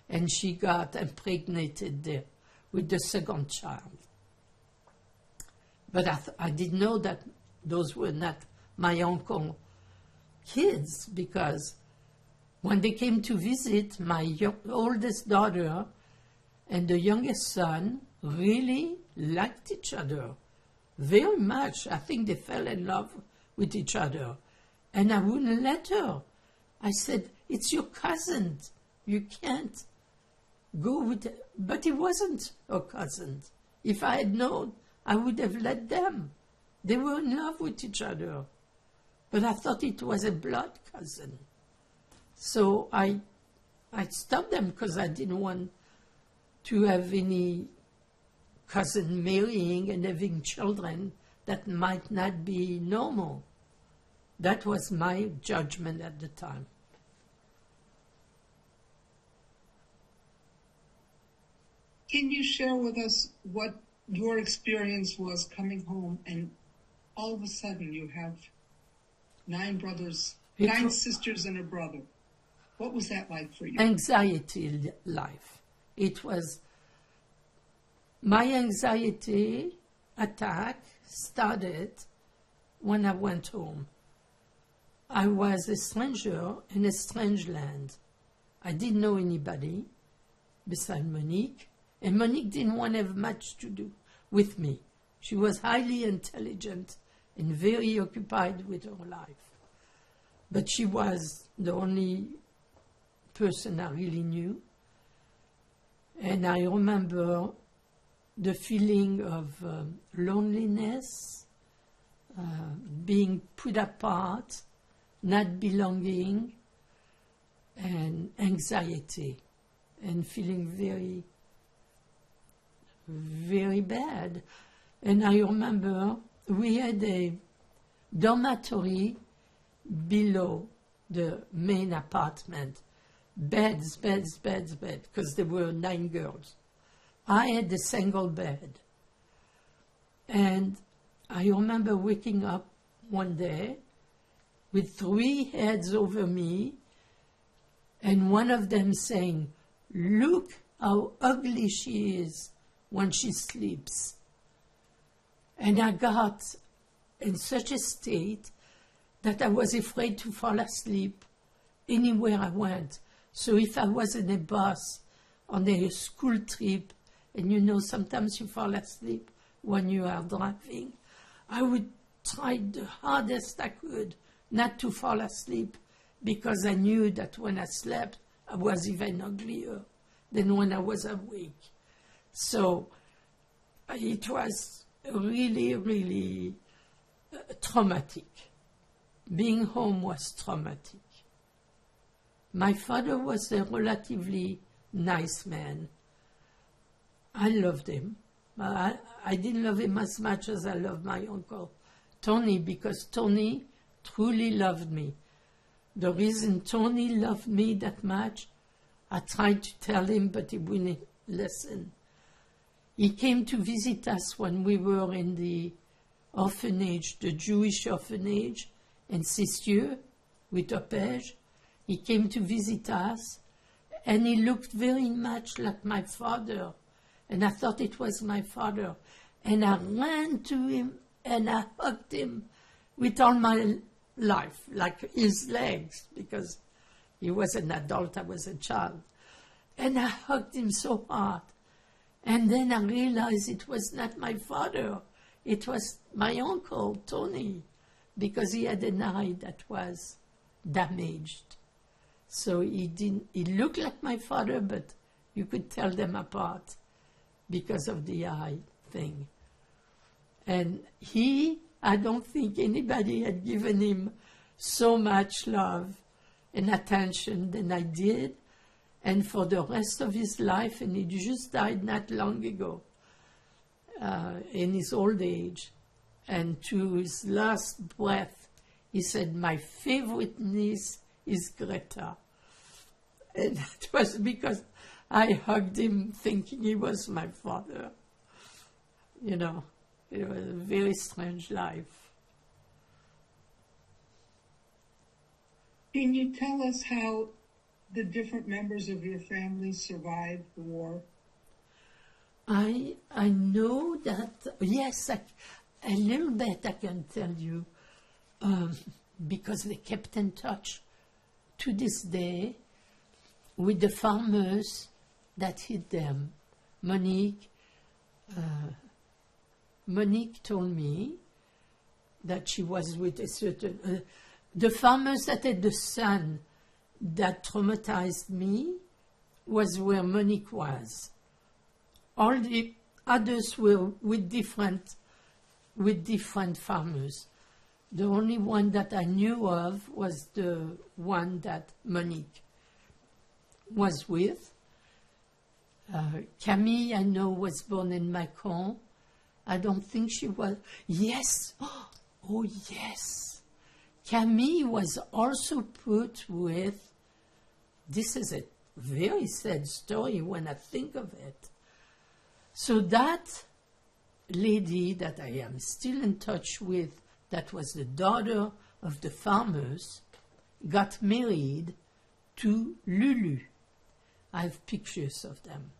And she got impregnated there with the second child. But I didn't know that those were not my uncle kids, because when they came to visit, my oldest daughter and the youngest son really liked each other very much. I think they fell in love with each other. And I wouldn't let her. I said, it's your cousin. You can't go with it. But it wasn't her cousin. If I had known, I would have let them. They were in love with each other. But I thought it was a blood cousin. So I I stopped them because I didn't want to have any cousin marrying and having children that might not be normal. That was my judgment at the time. Can you share with us what your experience was coming home and all of a sudden you have 9 brothers, 9 sisters and a brother? What was that like for you? Anxiety life. It was my anxiety attack started when I went home. I was a stranger in a strange land. I didn't know anybody besides Monique, and Monique didn't want to have much to do with me. She was highly intelligent and very occupied with her life. But she was the only person I really knew. And I remember the feeling of loneliness, being put apart, not belonging, and anxiety, and feeling very, very bad. And I remember we had a dormitory below the main apartment. Beds, because there were 9 girls. I had a single bed. And I remember waking up one day with 3 heads over me, and one of them saying, "Look how ugly she is when she sleeps." And I got in such a state that I was afraid to fall asleep anywhere I went. So if I was in a bus on a school trip, and sometimes you fall asleep when you are driving, I would try the hardest I could not to fall asleep, because I knew that when I slept, I was even uglier than when I was awake. So it was really, really traumatic. Being home was traumatic. My father was a relatively nice man. I loved him. I didn't love him as much as I loved my uncle Tony, because Tony truly loved me. The reason Tony loved me that much, I tried to tell him, but he wouldn't listen. He came to visit us when we were in the orphanage, the Jewish orphanage in Cisieux with Opège. He came to visit us, and he looked very much like my father, and I thought it was my father. And I ran to him, and I hugged him with all my life, like his legs, because he was an adult, I was a child. And I hugged him so hard. And then I realized it was not my father. It was my uncle, Tony, because he had an eye that was damaged. So he looked like my father, but you could tell them apart because of the eye thing. And I don't think anybody had given him so much love and attention than I did. And for the rest of his life, and he just died not long ago, in his old age. And to his last breath, he said, "My favorite niece is Greta." And it was because I hugged him thinking he was my father. It was a very strange life. Can you tell us how the different members of your family survived the war? I know that, yes, a little bit I can tell you, because they kept in touch to this day with the farmers that hid them. Monique told me that she was with a certain... the farmers that had the son that traumatized me was where Monique was. All the others were with different farmers. The only one that I knew of was the one that Monique was with. Camille, I know, was born in Macon. I don't think she was. Yes. Oh, yes. Camille was also put with. This is a very sad story when I think of it. So that lady that I am still in touch with, that was the daughter of the farmers, got married to Lulu. I have pictures of them.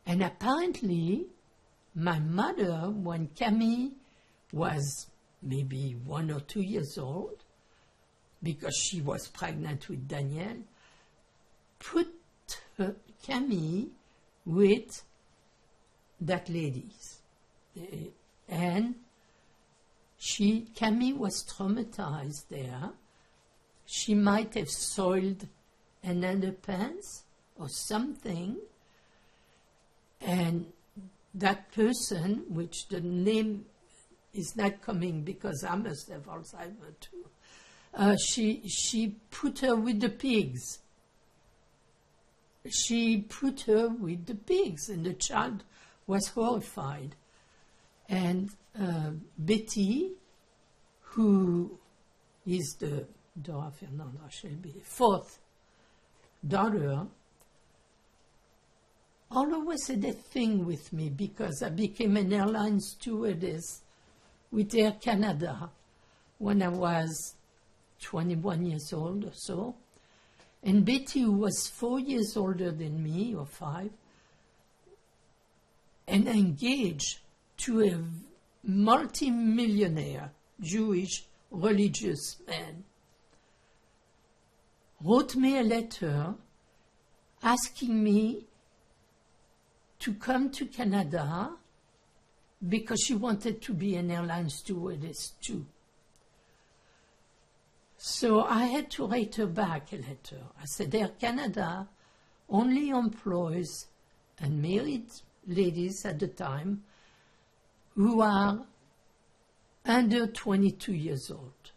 And apparently, my mother, when Camille was maybe 1 or 2 years old, because she was pregnant with Daniel, put Camille with that lady. And Camille was traumatized there. She might have soiled an underpants or something. And that person, which the name is not coming because I must have Alzheimer's too, she put her with the pigs. She put her with the pigs, and the child was horrified. And Betty, who is the Dora Fernanda Shelby, fourth daughter, always had a thing with me because I became an airline stewardess with Air Canada when I was 21 years old or so. And Betty, who was 4 years older than me, or 5, and engaged to a multi-millionaire Jewish religious man, wrote me a letter asking me to come to Canada because she wanted to be an airline stewardess too. So I had to write her back a letter. I said, Air Canada only employs unmarried ladies at the time who are under 22 years old.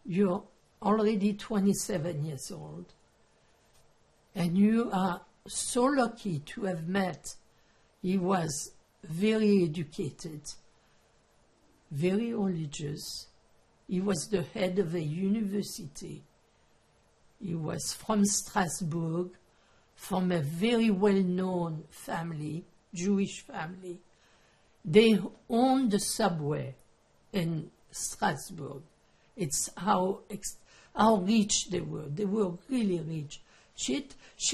You're already 27 years old, and you are so lucky to have met. He was very educated, very religious. He was the head of a university. He was from Strasbourg, from a very well-known family, Jewish family. They owned the subway in Strasbourg. It's how rich they were. They were really rich.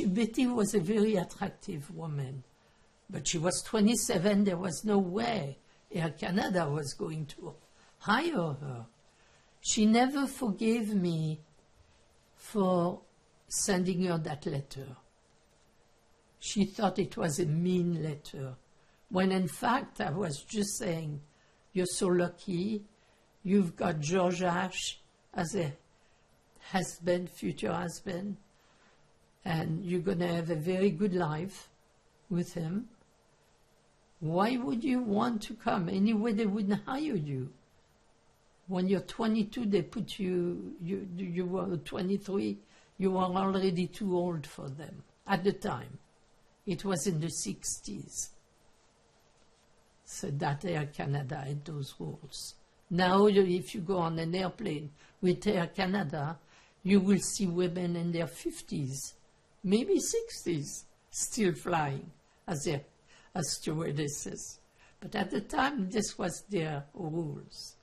Betty was a very attractive woman, but she was 27. There was no way Air Canada was going to hire her. She never forgave me for sending her that letter. She thought it was a mean letter, when in fact I was just saying, you're so lucky, you've got George Ash as a husband, future husband, and you're going to have a very good life with him. Why would you want to come? Anyway, they wouldn't hire you. When you're 22, they put you were 23, you were already too old for them at the time. It was in the 60s. So that Air Canada had those rules. Now, if you go on an airplane with Air Canada, you will see women in their 50s, maybe 60s, still flying as stewardesses. But at the time, this was their rules.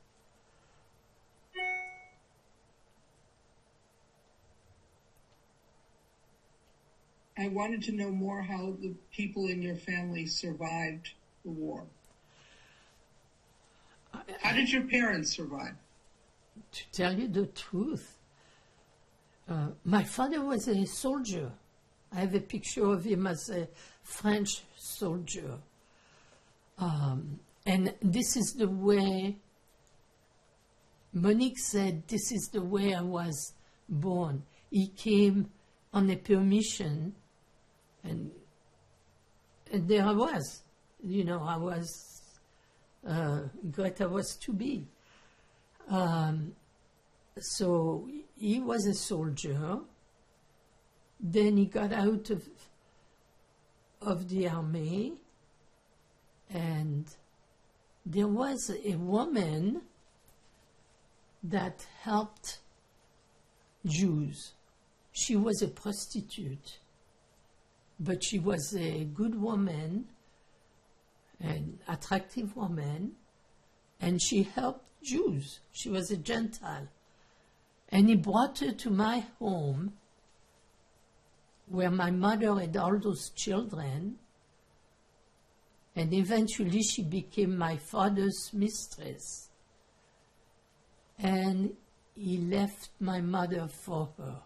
I wanted to know more how the people in your family survived the war. How did your parents survive? To tell you the truth, my father was a soldier. I have a picture of him as a French soldier. And this is the way, Monique said, this is the way I was born. He came on a permission, and there I was. You know, I was, Greta was to be. So he was a soldier, then he got out of the army, and there was a woman that helped Jews. She was a prostitute, but she was a good woman, an attractive woman, and she helped Jews. She was a Gentile. And he brought her to my home, where my mother had all those children, and eventually she became my father's mistress. And he left my mother for her.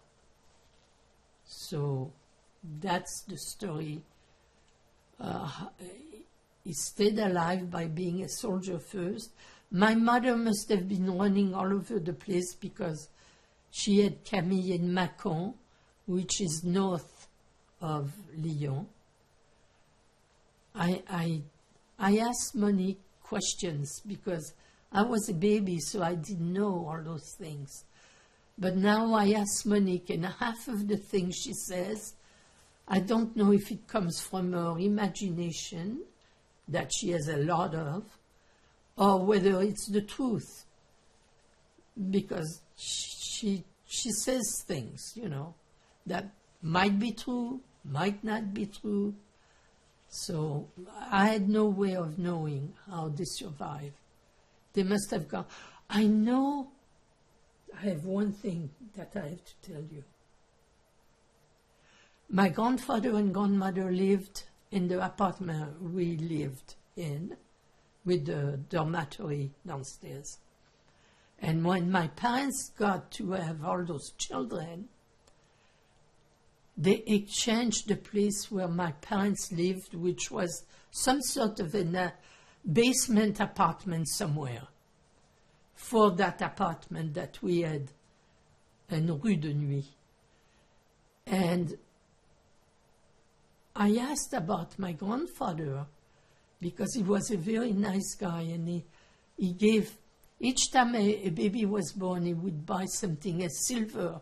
So that's the story. He stayed alive by being a soldier first. My mother must have been running all over the place because she had Camille in Mâcon, which is north of Lyon. I asked Monique questions because I was a baby, so I didn't know all those things. But now I ask Monique, and half of the things she says, I don't know if it comes from her imagination, that she has a lot of, or whether it's the truth. Because she says things, that might be true, might not be true. So I had no way of knowing how they survived. They must have gone. I know I have one thing that I have to tell you. My grandfather and grandmother lived in the apartment we lived in, with the dormitory downstairs. And when my parents got to have all those children, they exchanged the place where my parents lived, which was some sort of a basement apartment somewhere, for that apartment that we had in Rue de Nuit. And I asked about my grandfather because he was a very nice guy, and he gave, each time a baby was born, he would buy something, a silver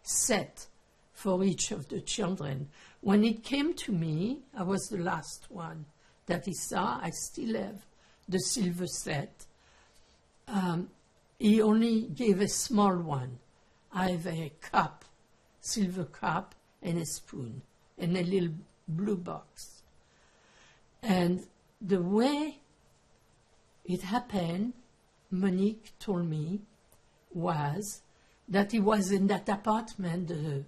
set for each of the children. When it came to me, I was the last one that he saw. I still have the silver set. He only gave a small one. I have a cup, silver cup, and a spoon, and a little blue box. And the way it happened, Monique told me, was that he was in that apartment, the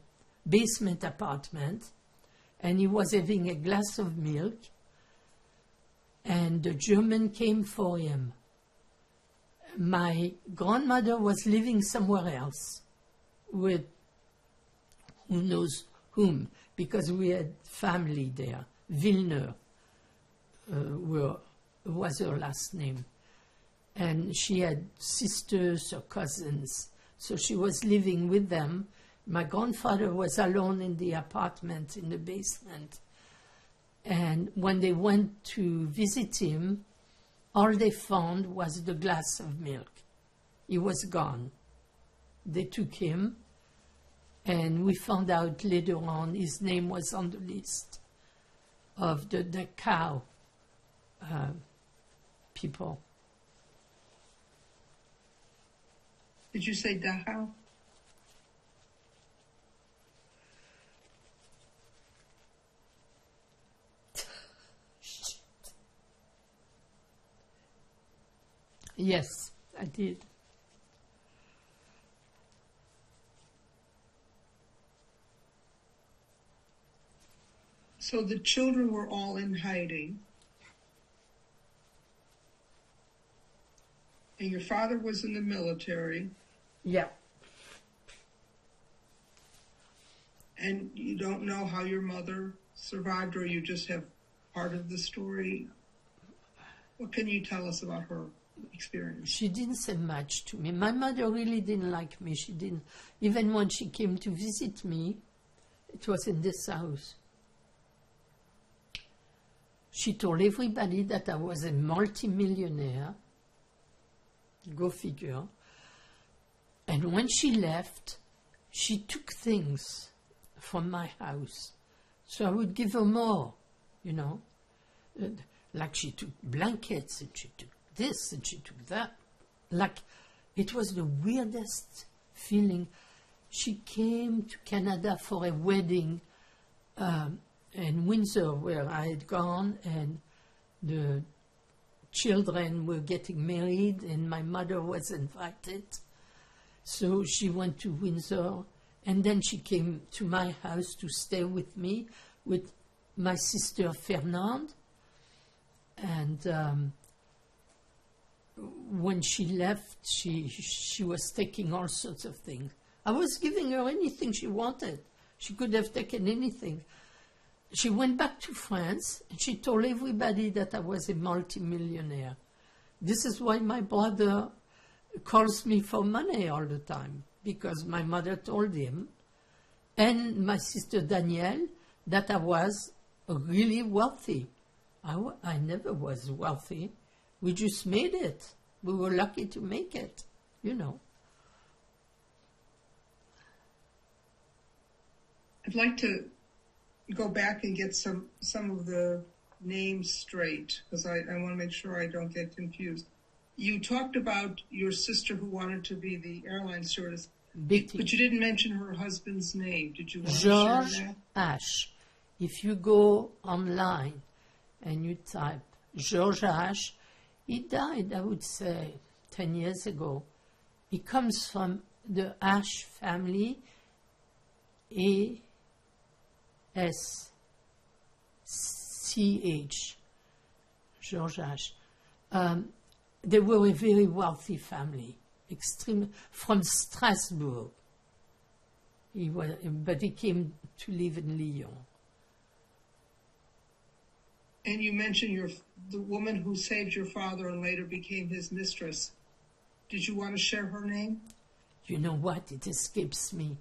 basement apartment, and he was having a glass of milk, and the German came for him. My grandmother was living somewhere else with who knows whom, because we had family there. Villeneuve was her last name. And she had sisters or cousins, so she was living with them. My grandfather was alone in the apartment in the basement. And when they went to visit him, all they found was the glass of milk. He was gone. They took him, and we found out later on his name was on the list of the Dachau people. Did you say Dachau? Yes, I did. So the children were all in hiding. And your father was in the military. Yeah. And you don't know how your mother survived, or you just have part of the story? What can you tell us about her experience? She didn't say much to me. My mother really didn't like me. She didn't. Even when she came to visit me, it was in this house. She told everybody that I was a multimillionaire. Go figure. And when she left, she took things from my house. So I would give her more, you know. Like she took blankets, and she took this, and she took that. Like, it was the weirdest feeling. She came to Canada for a wedding in Windsor, where I had gone, and the children were getting married, and my mother was invited. So she went to Windsor, and then she came to my house to stay with me, with my sister Fernande. And when she left, she was taking all sorts of things. I was giving her anything she wanted. She could have taken anything. She went back to France, and she told everybody that I was a multimillionaire. This is why my brother calls me for money all the time, because my mother told him, and my sister Danielle, that I was really wealthy. I never was wealthy. We just made it. We were lucky to make it, you know. I'd like to go back and get some of the names straight, because I want to make sure I don't get confused. You talked about your sister who wanted to be the airline stewardess, Betty. but you didn't mention her husband's name. Did you want to George share that? Ash. If you go online and you type George Ash, he died, I would say, 10 years ago. He comes from the Ash family, A-S-C-H, George Ash. They were a very wealthy family, from Strasbourg. But he came to live in Lyon. And you mentioned the woman who saved your father and later became his mistress. Did you want to share her name? You know what? It escapes me.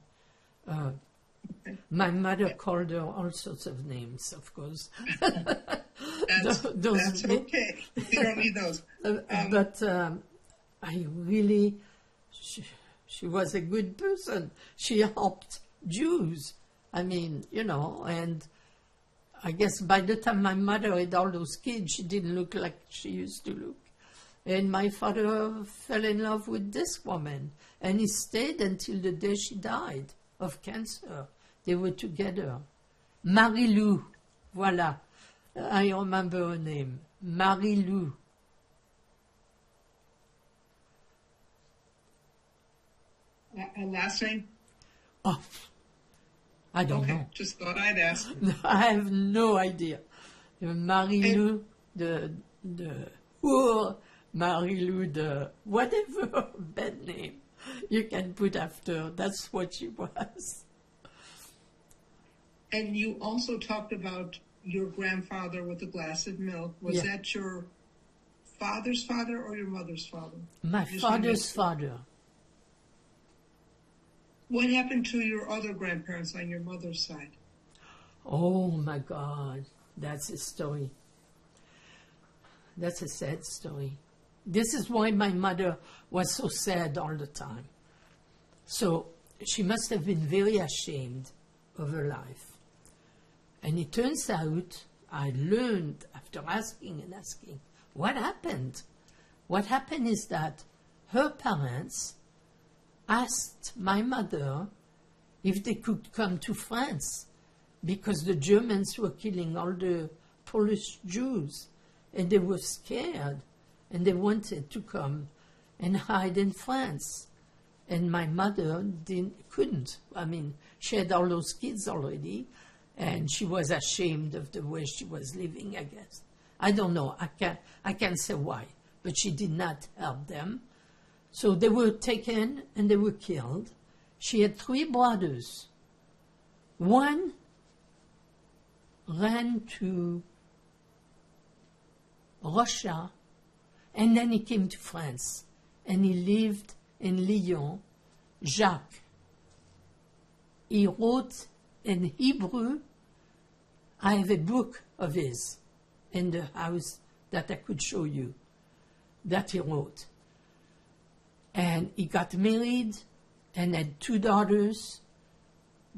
My mother called her all sorts of names, of course. That's okay. You don't need those. But I really, she was a good person. She helped Jews. I mean, you know, and I guess by the time my mother had all those kids, she didn't look like she used to look. And my father fell in love with this woman, and he stayed until the day she died of cancer. They were together. Marie-Lou, voilà. I remember her name. Marie-Lou. Last name? Oh, I don't know. Just thought I'd ask. I have no idea. Marie-Lou, the poor Marie-Lou, the whatever bad name you can put after, that's what she was. And you also talked about your grandfather with a glass of milk. Was that your father's father or your mother's father? My father's father. What happened to your other grandparents on your mother's side? Oh my God, that's a story. That's a sad story. This is why my mother was so sad all the time. So she must have been very ashamed of her life. And it turns out, I learned after asking and asking, what happened? What happened is that her parents asked my mother if they could come to France because the Germans were killing all the Polish Jews, and they were scared, and they wanted to come and hide in France. And my mother couldn't. I mean, she had all those kids already, and she was ashamed of the way she was living, I guess. I don't know. I can't say why, but she did not help them. So they were taken and they were killed. She had 3 brothers. One ran to Russia, and then he came to France, and he lived in Lyon. Jacques. He wrote in Hebrew. I have a book of his in the house that I could show you, that he wrote. And he got married and had 2 daughters.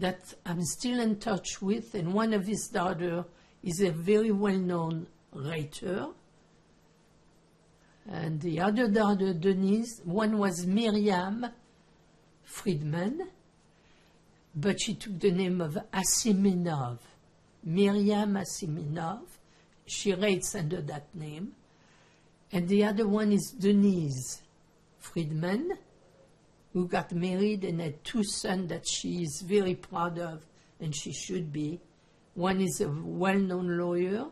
that I'm still in touch with, and one of his daughters is a very well-known writer. And the other daughter, Denise, one was Miriam Friedman, but she took the name of Asiminov. Miriam Asiminov. She writes under that name. And the other one is Denise Friedman, who got married and had two sons that she is very proud of, and she should be. One is a well-known lawyer.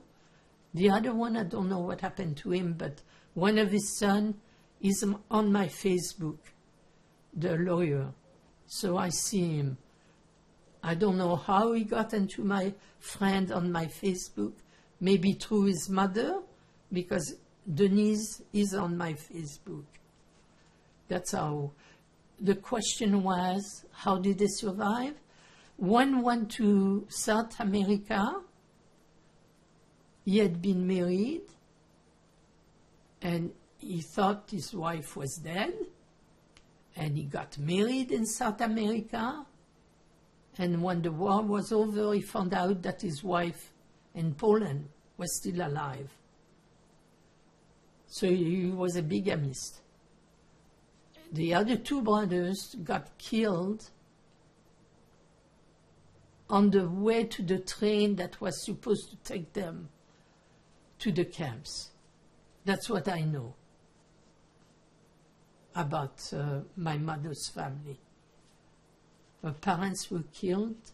The other one, I don't know what happened to him, but one of his sons is on my Facebook, the lawyer. So I see him. I don't know how he got into my friend on my Facebook, maybe through his mother, because Denise is on my Facebook. That's how. The question was, how did they survive? One went to South America. He had been married, and he thought his wife was dead, and he got married in South America. And when the war was over, he found out that his wife in Poland was still alive. So he was a bigamist. The other two brothers got killed on the way to the train that was supposed to take them to the camps. That's what I know about my mother's family. Her parents were killed,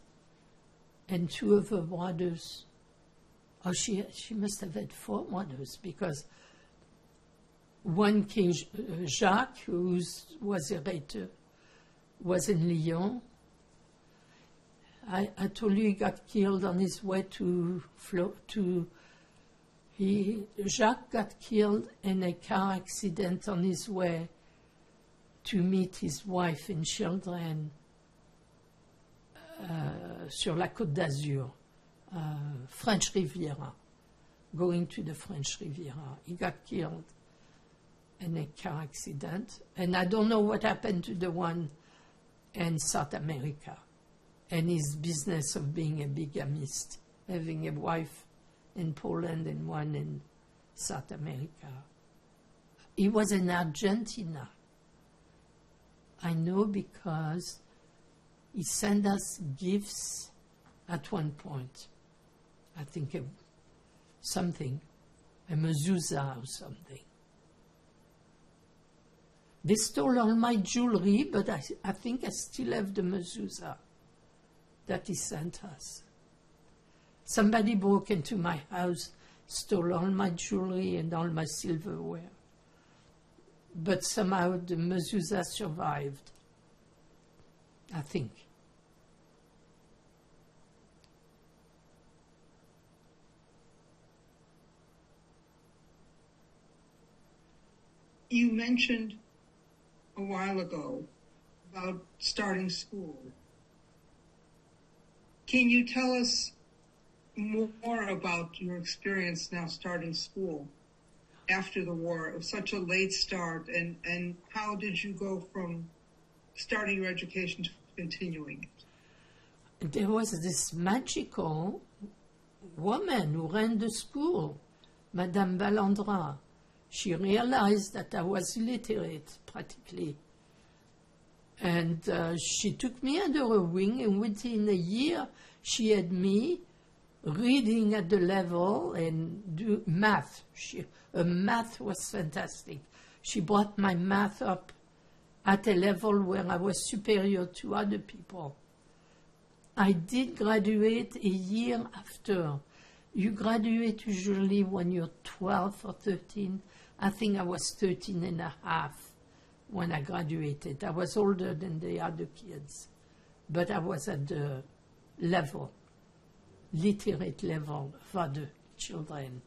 and two of her brothers, she must have had four brothers, because one king, Jacques, who was a writer, was in Lyon. I told you he got killed on his way Jacques got killed in a car accident on his way to meet his wife and children sur la Côte d'Azur, French Riviera, going to the French Riviera. He got killed in a car accident, and I don't know what happened to the one in South America, and his business of being a bigamist, having a wife in Poland and one in South America. He was in Argentina. I know because he sent us gifts at one point. I think a mezuzah or something. They stole all my jewelry, but I think I still have the mezuzah that he sent us. Somebody broke into my house, stole all my jewelry and all my silverware. But somehow the mezuzah survived, I think. You mentioned a while ago about starting school. Can you tell us more about your experience now starting school after the war, of such a late start, and how did you go from starting your education to continuing it? There was this magical woman who ran the school, Madame Ballandra. She realized that I was illiterate, practically. And she took me under her wing, and within a year, she had me reading at the level and do math. Her math was fantastic. She brought my math up at a level where I was superior to other people. I did graduate a year after. You graduate usually when you're 12 or 13. I think I was 13 and a half when I graduated. I was older than the other kids, but I was at the level, literate level of other children.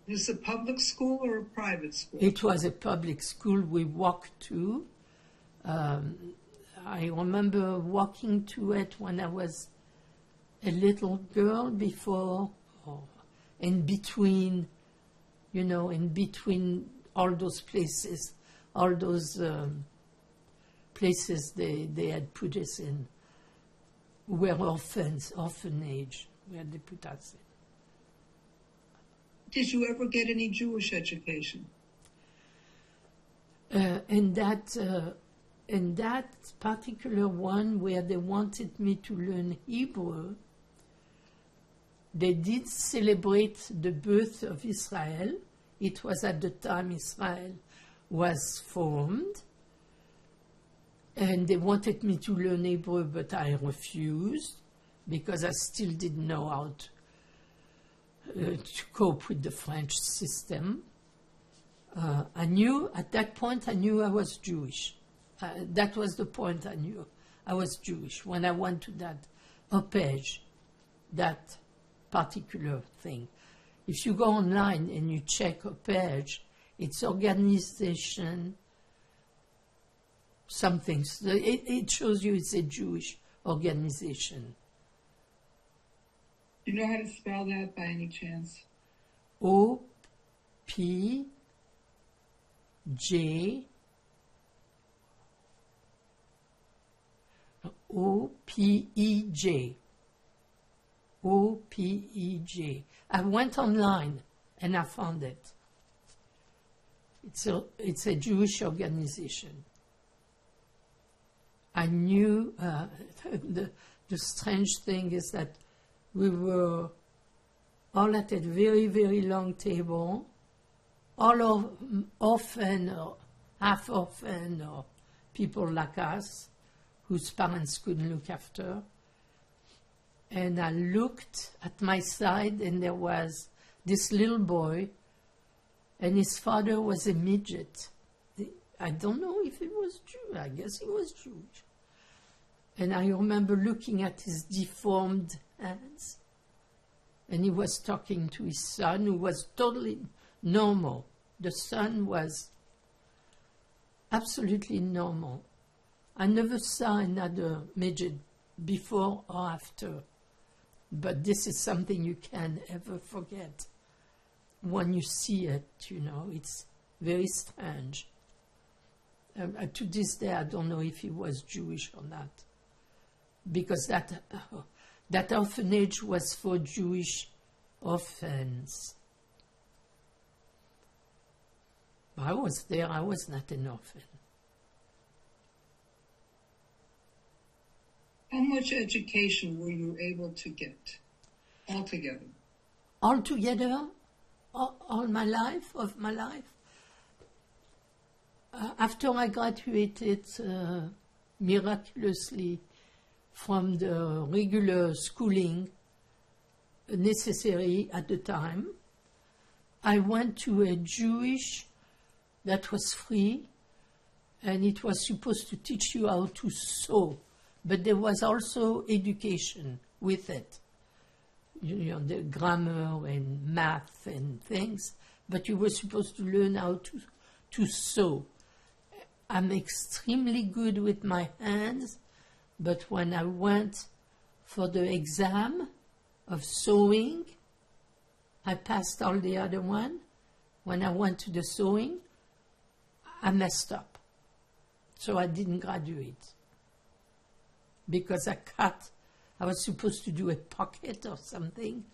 Is this a public school or a private school? It was a public school we walked to. I remember walking to it when I was a little girl before, in between all those places, places they had put us in. who were orphans, orphanage, where they put us in. Did you ever get any Jewish education? In that particular one where they wanted me to learn Hebrew, they did celebrate the birth of Israel. It was at the time Israel was formed. And they wanted me to learn Hebrew, but I refused because I still didn't know how to cope with the French system. At that point, I knew I was Jewish. That was the point I knew I was Jewish when I went to that Opège, that particular thing. If you go online and you check Opège, it's organization, something. So it shows you it's a Jewish organization. Do you know how to spell that by any chance? O-P-J O-P-E-J. O-P-E-J. I went online and I found it. It's a Jewish organization. I knew the strange thing is that we were all at a very, very long table, all orphan or half orphan or people like us whose parents couldn't look after. And I looked at my side and there was this little boy and his father was a midget. I don't know if he was Jew. I guess he was Jewish. And I remember looking at his deformed hands. And he was talking to his son, who was totally normal. The son was absolutely normal. I never saw another midget before or after. But this is something you can't ever forget. When you see it, you know, it's very strange. To this day, I don't know if he was Jewish or not. Because that orphanage was for Jewish orphans. I was there, I was not an orphan. How much education were you able to get altogether? Altogether, all my life, of my life. After I graduated miraculously from the regular schooling necessary at the time, I went to a Jewish that was free, and it was supposed to teach you how to sew, but there was also education with it. You know, the grammar and math and things, but you were supposed to learn how to sew. I'm extremely good with my hands, but when I went for the exam of sewing, I passed all the other one. When I went to the sewing, I messed up. So I didn't graduate. Because I was supposed to do a pocket or something,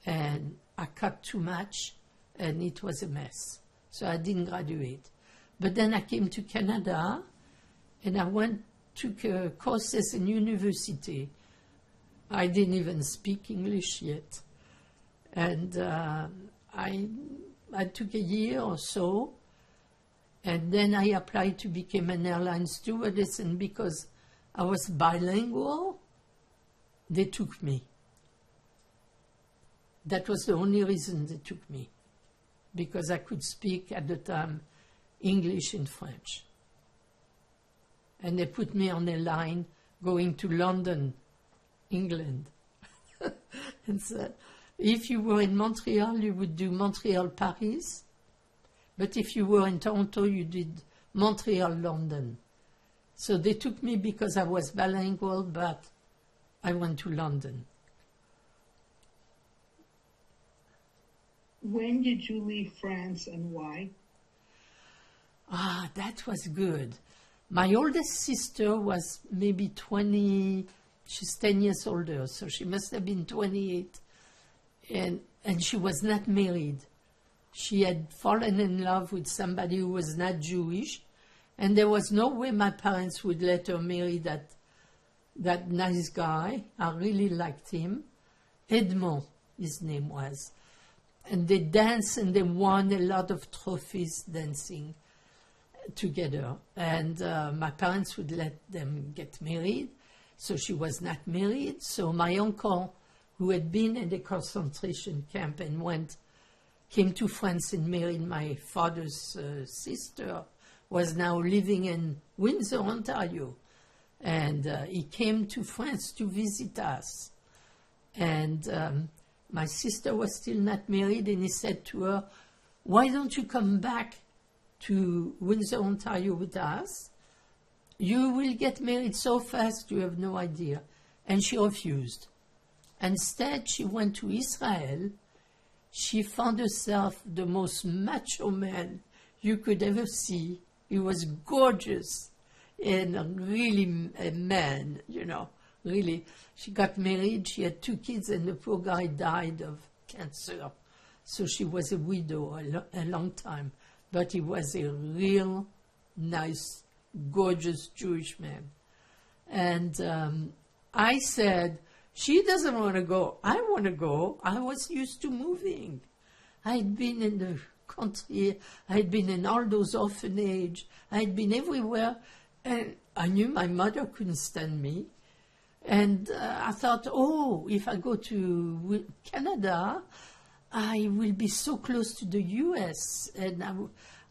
and I cut too much, and it was a mess. So I didn't graduate. But then I came to Canada, and I took courses in university. I didn't even speak English yet. And I took a year or so, and then I applied to become an airline stewardess, and because I was bilingual, they took me. That was the only reason they took me, because I could speak at the time English and French. And they put me on a line going to London, England. And so if you were in Montreal, you would do Montreal-Paris. But if you were in Toronto, you did Montreal-London. So they took me because I was bilingual, but I went to London. When did you leave France and why? That was good. My oldest sister was maybe 25 She's 10 years older, so she must have been 28. And she was not married. She had fallen in love with somebody who was not Jewish, and there was no way my parents would let her marry that nice guy. I really liked him. Edmond, his name was. And they danced and they won a lot of trophies dancing together. And my parents would let them get married. So she was not married. So my uncle, who had been in the concentration camp and came to France and married my father's sister, was now living in Windsor, Ontario. And he came to France to visit us. And my sister was still not married, and he said to her, "Why don't you come back to Windsor, Ontario with us? You will get married so fast you have no idea." And she refused. Instead, she went to Israel. She found herself the most macho man you could ever see. He was gorgeous and really a man, really. She got married, she had 2 kids, and the poor guy died of cancer. So she was a widow a long time. But he was a real nice, gorgeous Jewish man. And I said, she doesn't want to go. I want to go. I was used to moving. I'd been in the country. I'd been in all those orphanages. I'd been everywhere. And I knew my mother couldn't stand me. And I thought, if I go to Canada, I will be so close to the U.S. And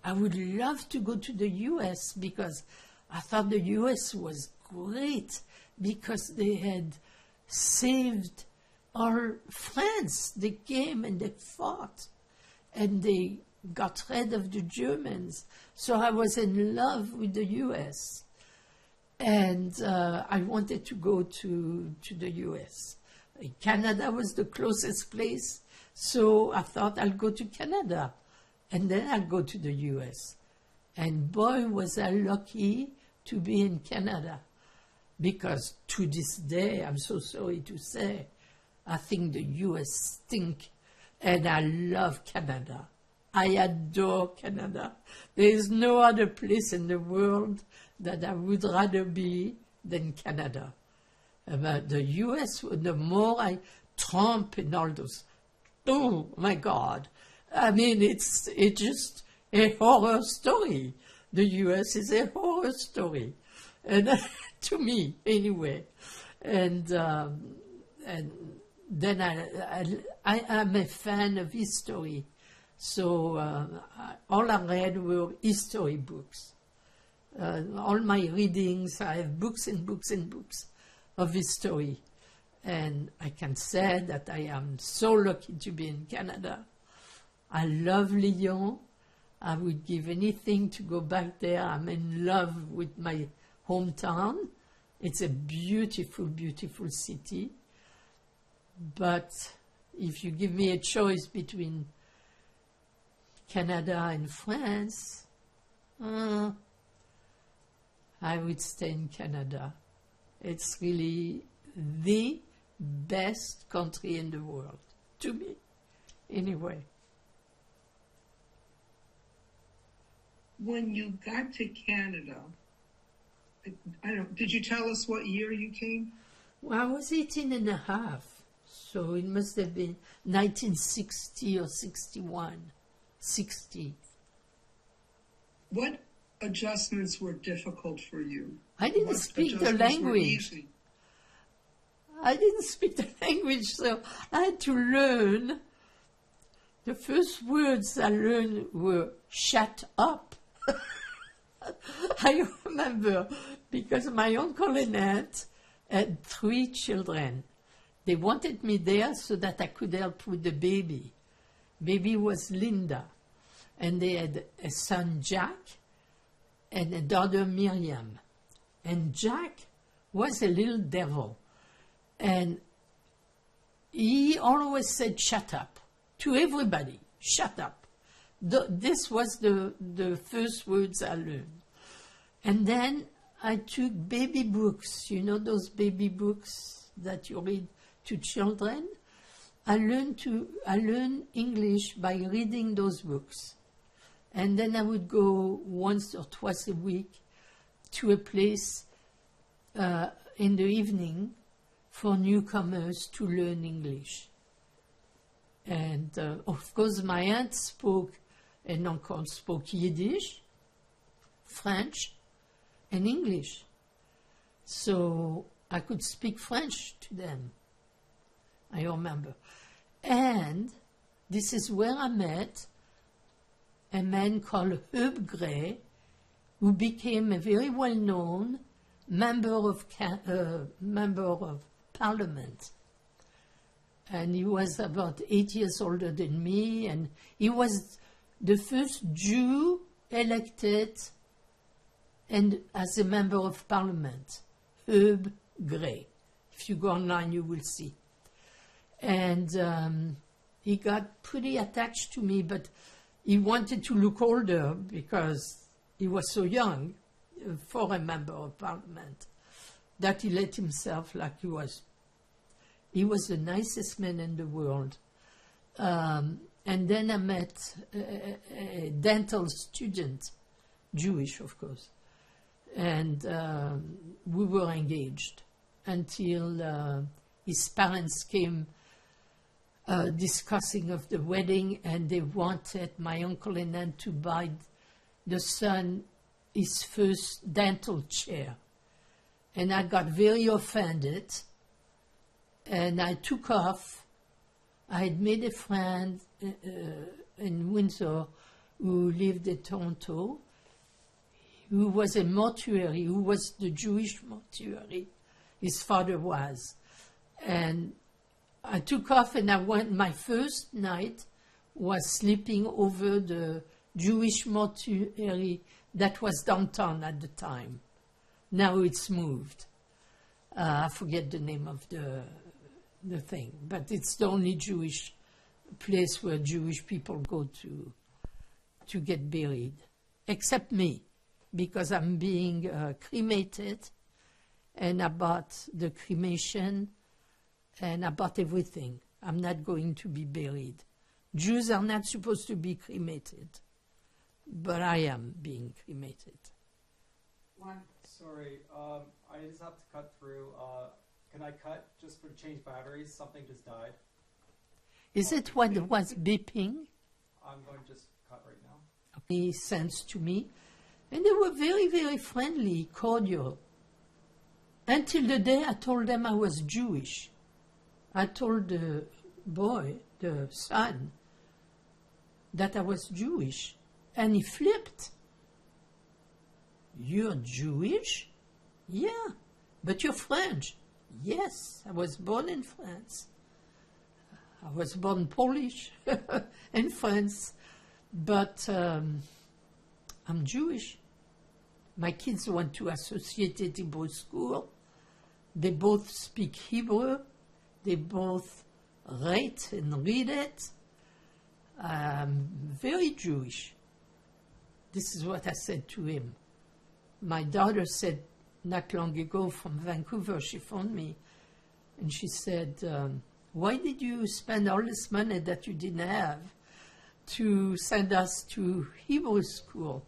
I would love to go to the U.S. because I thought the U.S. was great because they had saved all France. They came and they fought and they got rid of the Germans. So I was in love with the U.S. And I wanted to go to the U.S. Canada was the closest place, so I thought I'll go to Canada, and then I'll go to the U.S. And boy, was I lucky to be in Canada, because to this day, I'm so sorry to say, I think the U.S. stink, and I love Canada. I adore Canada. There is no other place in the world that I would rather be than Canada. But the U.S., the more Trump and all those, oh my God. I mean, it's just a horror story. The U.S. is a horror story. And to me, anyway. And then I'm a fan of history. So all I read were history books. All my readings, I have books and books and books of history. And I can say that I am so lucky to be in Canada. I love Lyon. I would give anything to go back there. I'm in love with my hometown. It's a beautiful, beautiful city. But if you give me a choice between Canada and France, I would stay in Canada. It's really the best country in the world, to me, anyway. When you got to Canada, did you tell us what year you came? Well, I was 18 and a half, so it must have been 1960 or 61, 60. What adjustments were difficult for you? I didn't speak the language. I didn't speak the language, so I had to learn. The first words I learned were "shut up." I remember because my uncle and aunt had 3 children. They wanted me there so that I could help with the baby. Baby was Linda. And they had a son, Jack, and a daughter, Miriam. And Jack was a little devil. And he always said, "shut up," to everybody. Shut up. This was the first words I learned. And then I took baby books, you know those baby books that you read to children? I learned English by reading those books. And then I would go once or twice a week to a place in the evening for newcomers to learn English. And of course my aunt and uncle spoke Yiddish, French, and English. So I could speak French to them, I remember. And this is where I met a man called Herb Gray, who became a very well-known member of Parliament. And he was about 8 years older than me, and he was the first Jew elected and as a member of Parliament, Herb Gray. If you go online, you will see. And he got pretty attached to me, but he wanted to look older because he was so young for a member of Parliament that he let himself like he was. He was the nicest man in the world. And then I met a dental student, Jewish, of course. And we were engaged until his parents came discussing of the wedding, and they wanted my uncle and aunt to buy the son his first dental chair. And I got very offended, and I took off. I had made a friend in Windsor who lived in Toronto, who was a mortuary, who was the Jewish mortuary. His father was. And I took off, and I went, my first night was sleeping over the Jewish mortuary that was downtown at the time. Now it's moved. I forget the name of the thing, but it's the only Jewish place where Jewish people go to get buried, except me, because I'm being cremated, and I bought the cremation, and I bought everything. I'm not going to be buried. Jews are not supposed to be cremated, but I am being cremated. Sorry, I just have to cut through. Can I cut just for change batteries? Something just died. Is it what was beeping? I'm going to just cut right now. He sends to me, and they were very, very friendly, cordial. Until the day I told them I was Jewish. I told the boy, the son, that I was Jewish, and he flipped. You're Jewish? Yeah. But you're French? Yes, I was born in France. I was born Polish in France, but I'm Jewish. My kids went to Associated Hebrew School. They both speak Hebrew. They both write and read it. I'm very Jewish. This is what I said to him. My daughter said not long ago from Vancouver, she phoned me, and she said, why did you spend all this money that you didn't have to send us to Hebrew school?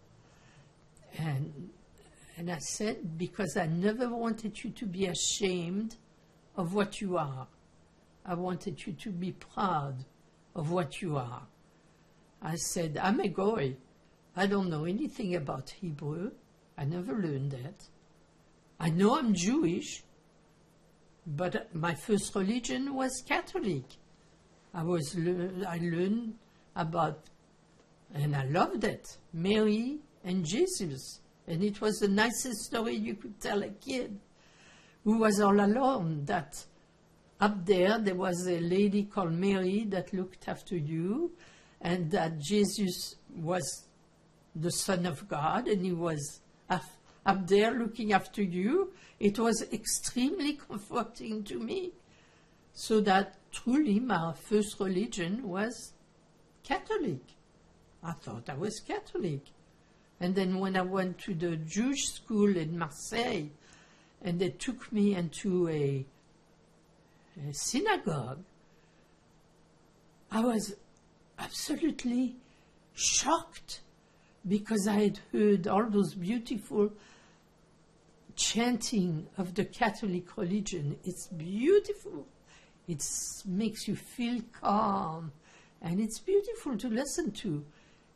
And I said, because I never wanted you to be ashamed of what you are. I wanted you to be proud of what you are. I said, I'm a goy. I don't know anything about Hebrew. I never learned that. I know I'm Jewish, but my first religion was Catholic. I learned about, and I loved it, Mary and Jesus. And it was the nicest story you could tell a kid who was all alone, that up there was a lady called Mary that looked after you, and that Jesus was the Son of God, and he was up there looking after you. It was extremely comforting to me. So that truly my first religion was Catholic. I thought I was Catholic. And then when I went to the Jewish school in Marseille, and they took me into a synagogue, I was absolutely shocked because I had heard all those beautiful chanting of the Catholic religion. It's beautiful. It makes you feel calm, and it's beautiful to listen to.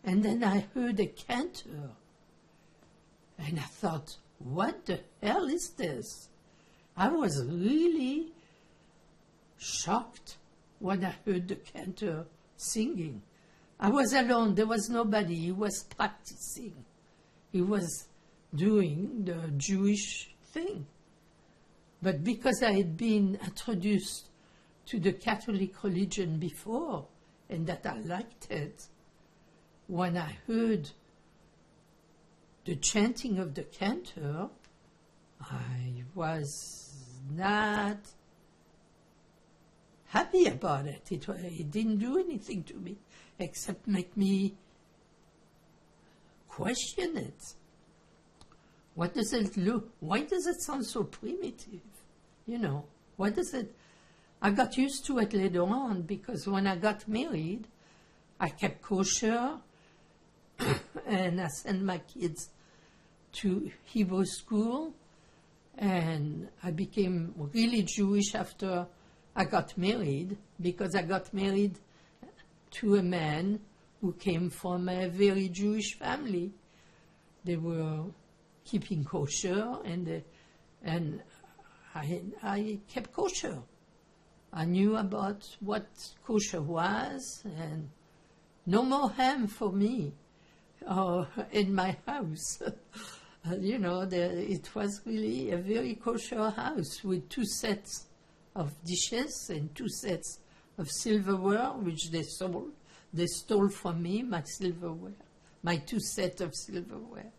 And then I heard a cantor, and I thought, what the hell is this? I was really shocked when I heard the cantor singing. I was alone. There was nobody. He was practicing. He was doing the Jewish thing. But because I had been introduced to the Catholic religion before, and that I liked it, when I heard the chanting of the cantor, I was not happy about it. It didn't do anything to me except make me question it. What does it look? Why does it sound so primitive? You know, why does it? I got used to it later on because when I got married, I kept kosher and I sent my kids to Hebrew school, and I became really Jewish after I got married, because I got married to a man who came from a very Jewish family. They were keeping kosher, and I kept kosher. I knew about what kosher was, and no more ham for me in my house. You know, it was really a very kosher house with 2 sets of dishes and 2 sets of silverware, which they sold. They stole from me my silverware, my 2 sets of silverware.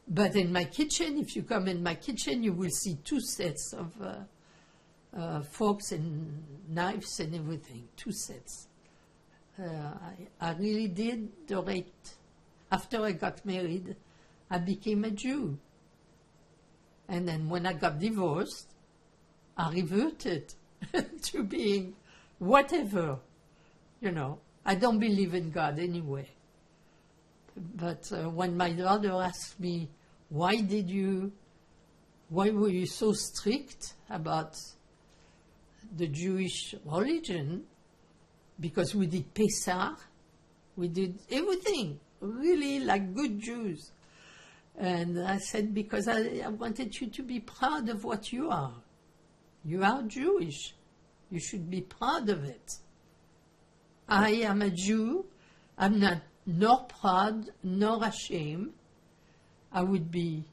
But in my kitchen, if you come in my kitchen, you will see 2 sets of forks and knives and everything, 2 sets. I really did the right. After I got married, I became a Jew. And then when I got divorced, I reverted to being whatever, you know. I don't believe in God anyway. But when my daughter asked me, why were you so strict about the Jewish religion? Because we did Pesach, we did everything, really like good Jews. And I said, because I wanted you to be proud of what you are. You are Jewish. You should be proud of it. I am a Jew. I'm not nor proud nor ashamed. I would be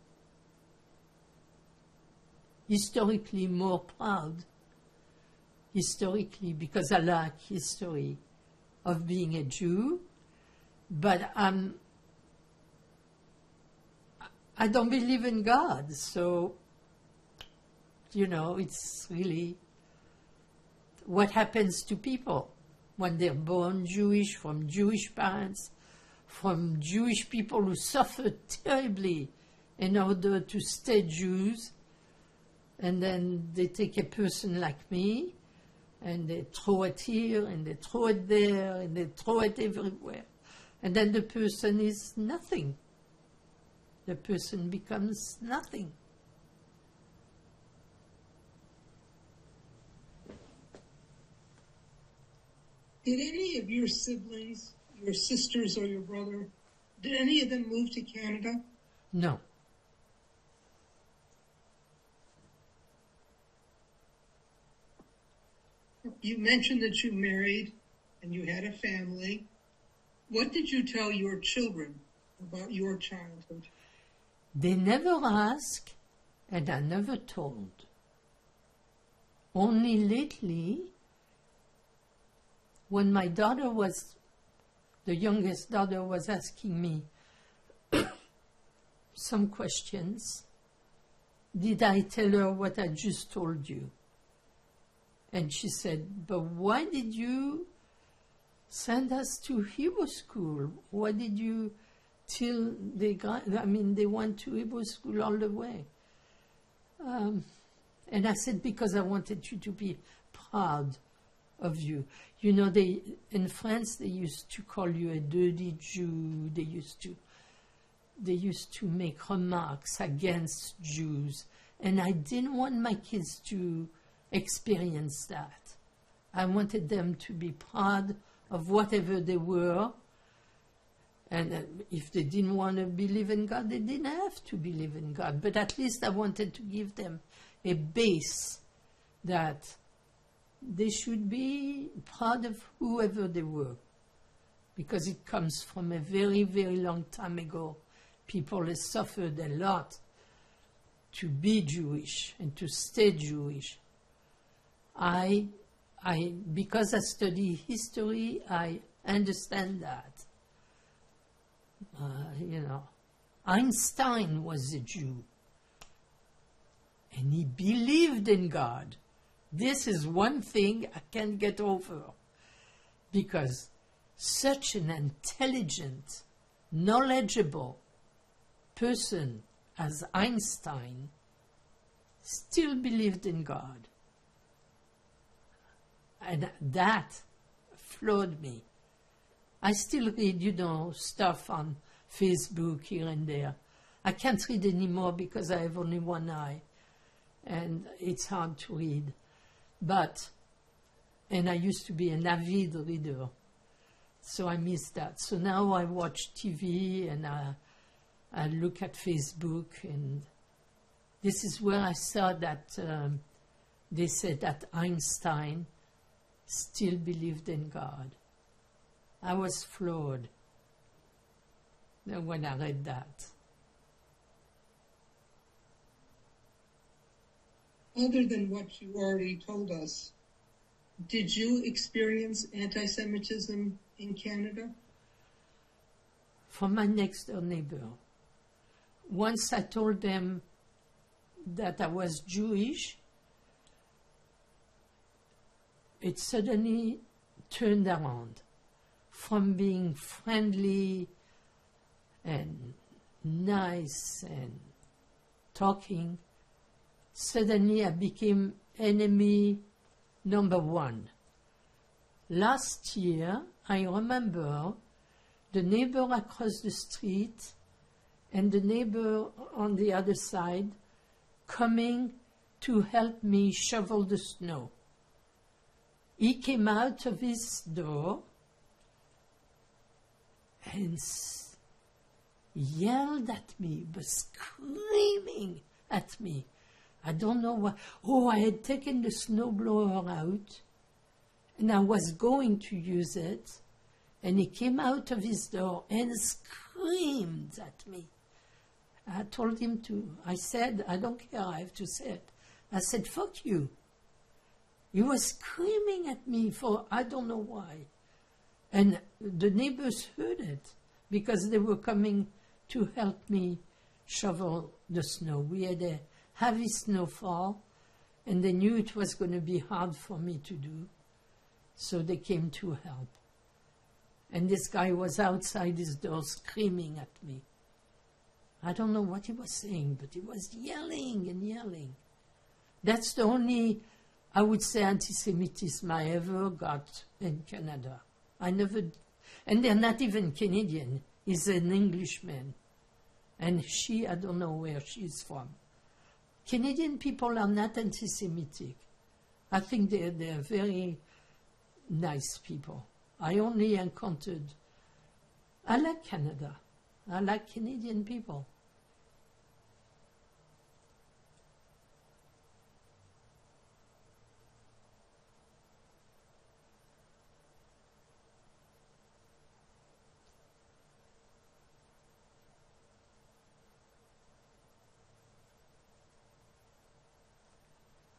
historically more proud, because I like history of being a Jew, but I don't believe in God, so, you know, it's really what happens to people when they're born Jewish, from Jewish parents, from Jewish people who suffered terribly in order to stay Jews, and then they take a person like me, and they throw it here, and they throw it there, and they throw it everywhere. And then the person is nothing. The person becomes nothing. Did any of your siblings, your sisters or your brother, did any of them move to Canada? No. You mentioned that you married and you had a family. What did you tell your children about your childhood? They never asked, and I never told. Only lately, when my daughter the youngest daughter was asking me some questions, did I tell her what I just told you? And she said, but why did you send us to Hebrew school? Why did you till they they went to Hebrew school all the way. And I said, because I wanted you to be proud of you. You know, in France, they used to call you a dirty Jew. They used to make remarks against Jews. And I didn't want my kids to experience that. I wanted them to be proud of whatever they were. And if they didn't want to believe in God, they didn't have to believe in God. But at least I wanted to give them a base that they should be proud of whoever they were. Because it comes from a very, very long time ago. People have suffered a lot to be Jewish and to stay Jewish. Because I study history, I understand that. Einstein was a Jew. And he believed in God. This is one thing I can't get over. Because such an intelligent, knowledgeable person as Einstein still believed in God. And that floored me. I still read, stuff on Facebook here and there. I can't read anymore because I have only one eye. And it's hard to read. And I used to be an avid reader. So I miss that. So now I watch TV and I look at Facebook. And this is where I saw that they said that Einstein still believed in God. I was floored when I read that. Other than what you already told us, did you experience anti-Semitism in Canada? From my next door neighbor. Once I told them that I was Jewish, it suddenly turned around. From being friendly and nice and talking, suddenly I became enemy number one. Last year, I remember the neighbor across the street and the neighbor on the other side coming to help me shovel the snow. He came out of his door and yelled at me, but screaming at me. I don't know why. Oh, I had taken the snowblower out, and I was going to use it, and he came out of his door and screamed at me. I told him I said, I don't care, I have to say it. I said, fuck you. He was screaming at me for I don't know why. And the neighbors heard it because they were coming to help me shovel the snow. We had a heavy snowfall, and they knew it was going to be hard for me to do. So they came to help. And this guy was outside his door screaming at me. I don't know what he was saying, but he was yelling and yelling. That's the only, I would say, anti-Semitism I ever got in Canada. And they're not even Canadian. He's an Englishman. And I don't know where she's from. Canadian people are not anti-Semitic. I think they're very nice people. I only encountered, I like Canada. I like Canadian people.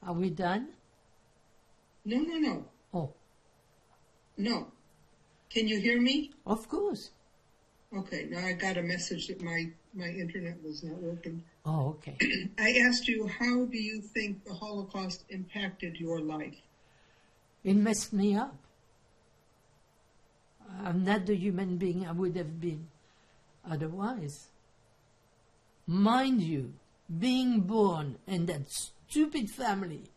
Are we done? No. Oh. No. Can you hear me? Of course. Okay, now I got a message that my internet was not working. Oh, okay. I asked you, how do you think the Holocaust impacted your life? It messed me up. I'm not the human being I would have been. otherwise. Mind you, being born in that stupid family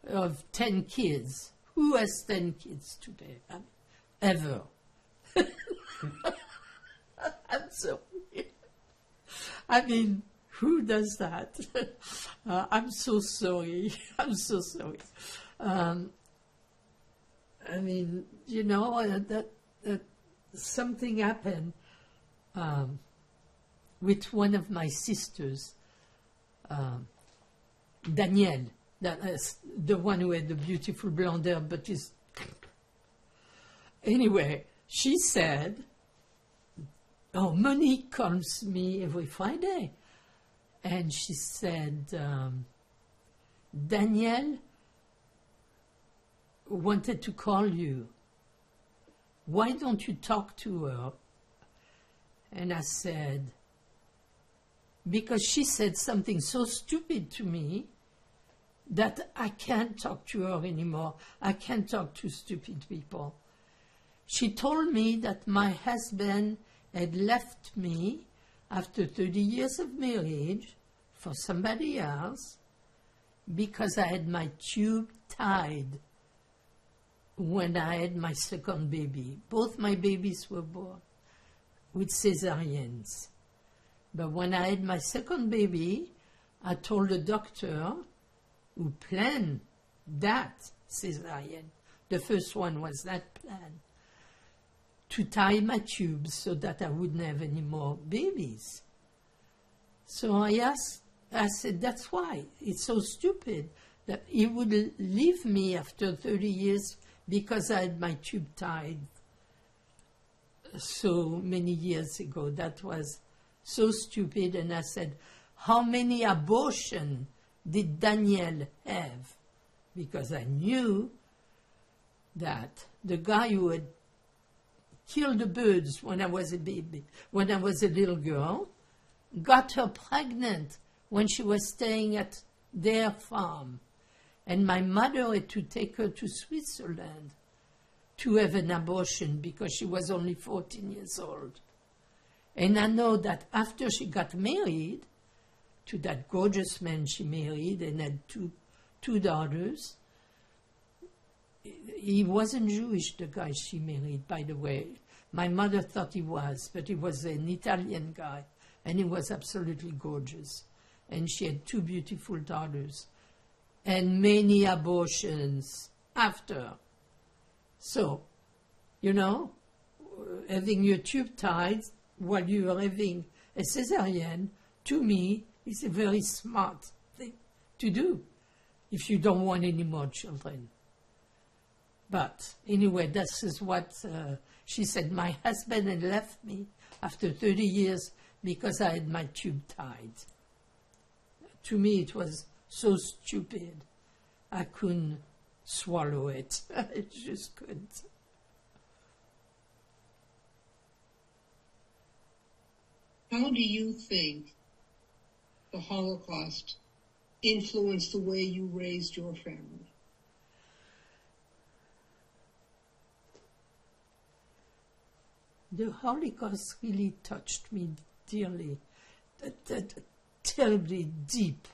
of 10 kids, who has 10 kids today? I mean, ever. I'm sorry. I mean, who does that? I'm so sorry. I'm so sorry. I mean, you know, that something happened with one of my sisters, Danielle, that is the one who had the beautiful blonde hair, but is... Anyway, she said, oh, Monique calls me every Friday. And she said, Danielle wanted to call you. Why don't you talk to her? And I said, because she said something so stupid to me that I can't talk to her anymore. I can't talk to stupid people. She told me that my husband had left me after 30 years of marriage for somebody else because I had my tube tied when I had my second baby. Both my babies were born with cesareans. But when I had my second baby, I told the doctor who planned that cesarean, the first one was that plan, to tie my tubes so that I wouldn't have any more babies. So I said, that's why. It's so stupid that he would leave me after 30 years because I had my tube tied so many years ago. That was so stupid. And I said, how many abortions did Danielle have? Because I knew that the guy who had killed the birds when I was a baby, when I was a little girl, got her pregnant when she was staying at their farm. And my mother had to take her to Switzerland to have an abortion because she was only 14 years old. And I know that after she got married to that gorgeous man she married and had two daughters, he wasn't Jewish, the guy she married, by the way. My mother thought he was, but he was an Italian guy, and he was absolutely gorgeous. And she had 2 beautiful daughters, and many abortions after. So, you know, having your tube tied while you are having a cesarean, to me, is a very smart thing to do if you don't want any more children. But anyway, this is what she said. My husband had left me after 30 years because I had my tube tied. To me, it was so stupid. I couldn't swallow it. I just couldn't. How do you think the Holocaust influenced the way you raised your family? The Holocaust really touched me dearly, terribly deep.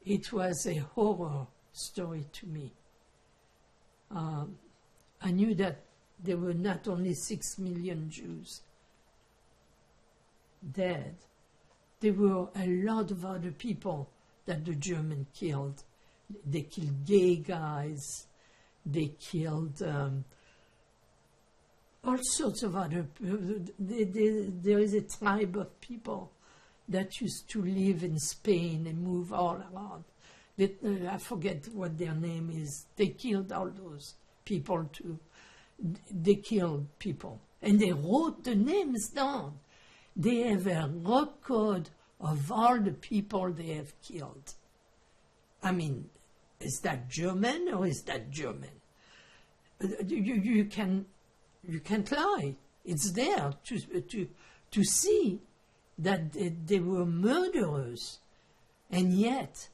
It was a horror story to me. I knew that there were not only 6 million Jews dead, there were a lot of other people that the Germans killed. They killed gay guys, they killed all sorts of other people. There is a tribe of people that used to live in Spain and move all around. I forget what their name is. They killed all those people too. They killed people. And they wrote the names down. They have a record of all the people they have killed. I mean, is that German or is that German? You can't lie. It's there to see that they were murderers. And yet,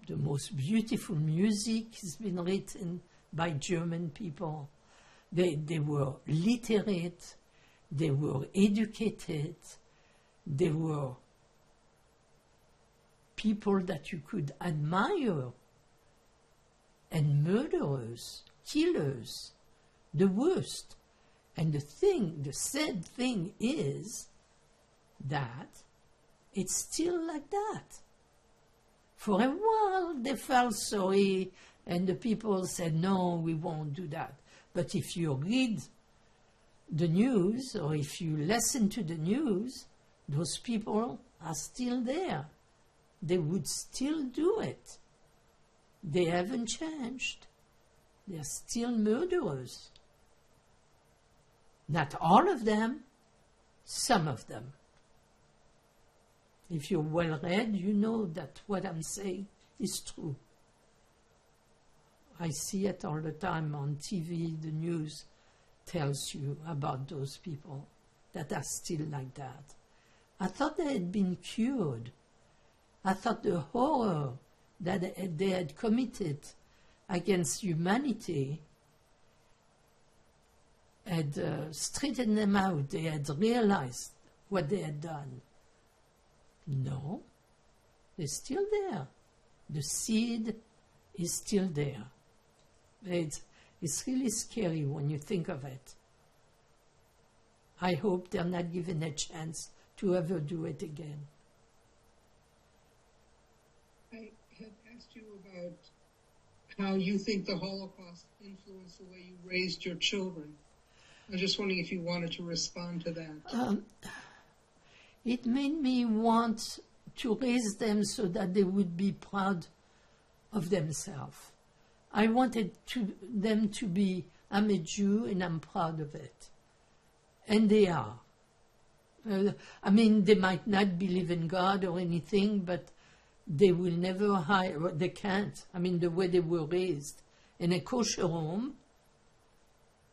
the most beautiful music has been written by German people. They were literate. They were educated. They were people that you could admire. And murderers, killers, the worst. And the sad thing is that it's still like that. For a while they felt sorry and the people said, no, we won't do that. But if you read the news or if you listen to the news, those people are still there. They would still do it. They haven't changed. They're still murderers. Not all of them, some of them. If you're well read, you know that what I'm saying is true. I see it all the time on TV. The news tells you about those people that are still like that. I thought they had been cured. I thought the horror that they had committed against humanity had straightened them out. They had realized what they had done. No, they're still there. The seed is still there. It's really scary when you think of it. I hope they're not given a chance to ever do it again. I had asked you about how you think the Holocaust influenced the way you raised your children. I was just wondering if you wanted to respond to that. It made me want to raise them so that they would be proud of themselves. I wanted them to be, I'm a Jew and I'm proud of it. And they are. I mean, they might not believe in God or anything, but they will never hide, they can't. I mean, the way they were raised in a kosher home,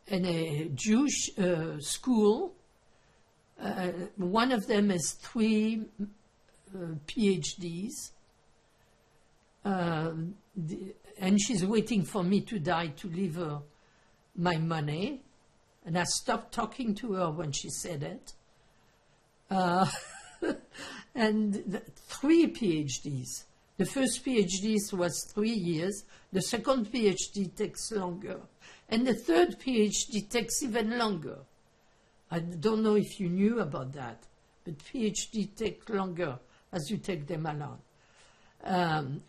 in a Jewish school. One of them has 3 PhDs, and she's waiting for me to die to leave her my money. And I stopped talking to her when she said it. And 3 PhDs. The first PhD was 3 years. The second PhD takes longer. And the third PhD takes even longer. I don't know if you knew about that, but PhD take longer as you take them along.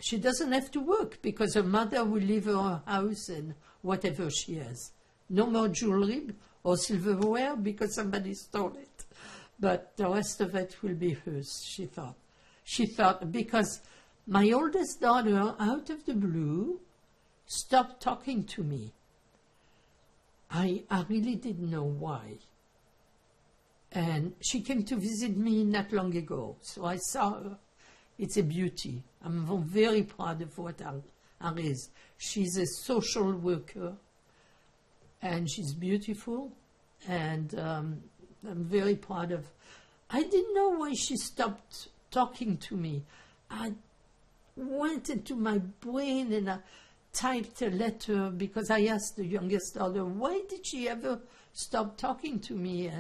She doesn't have to work because her mother will leave her house and whatever she has. No more jewelry or silverware because somebody stole it. But the rest of it will be hers, she thought. She thought, because my oldest daughter, out of the blue, stopped talking to me. I really didn't know why. And she came to visit me not long ago, so I saw her. It's a beauty. I'm very proud of what I raised. She's a social worker, and she's beautiful, and I'm very proud of. I didn't know why she stopped talking to me. I went into my brain and I typed a letter because I asked the youngest daughter, why did she ever stop talking to me?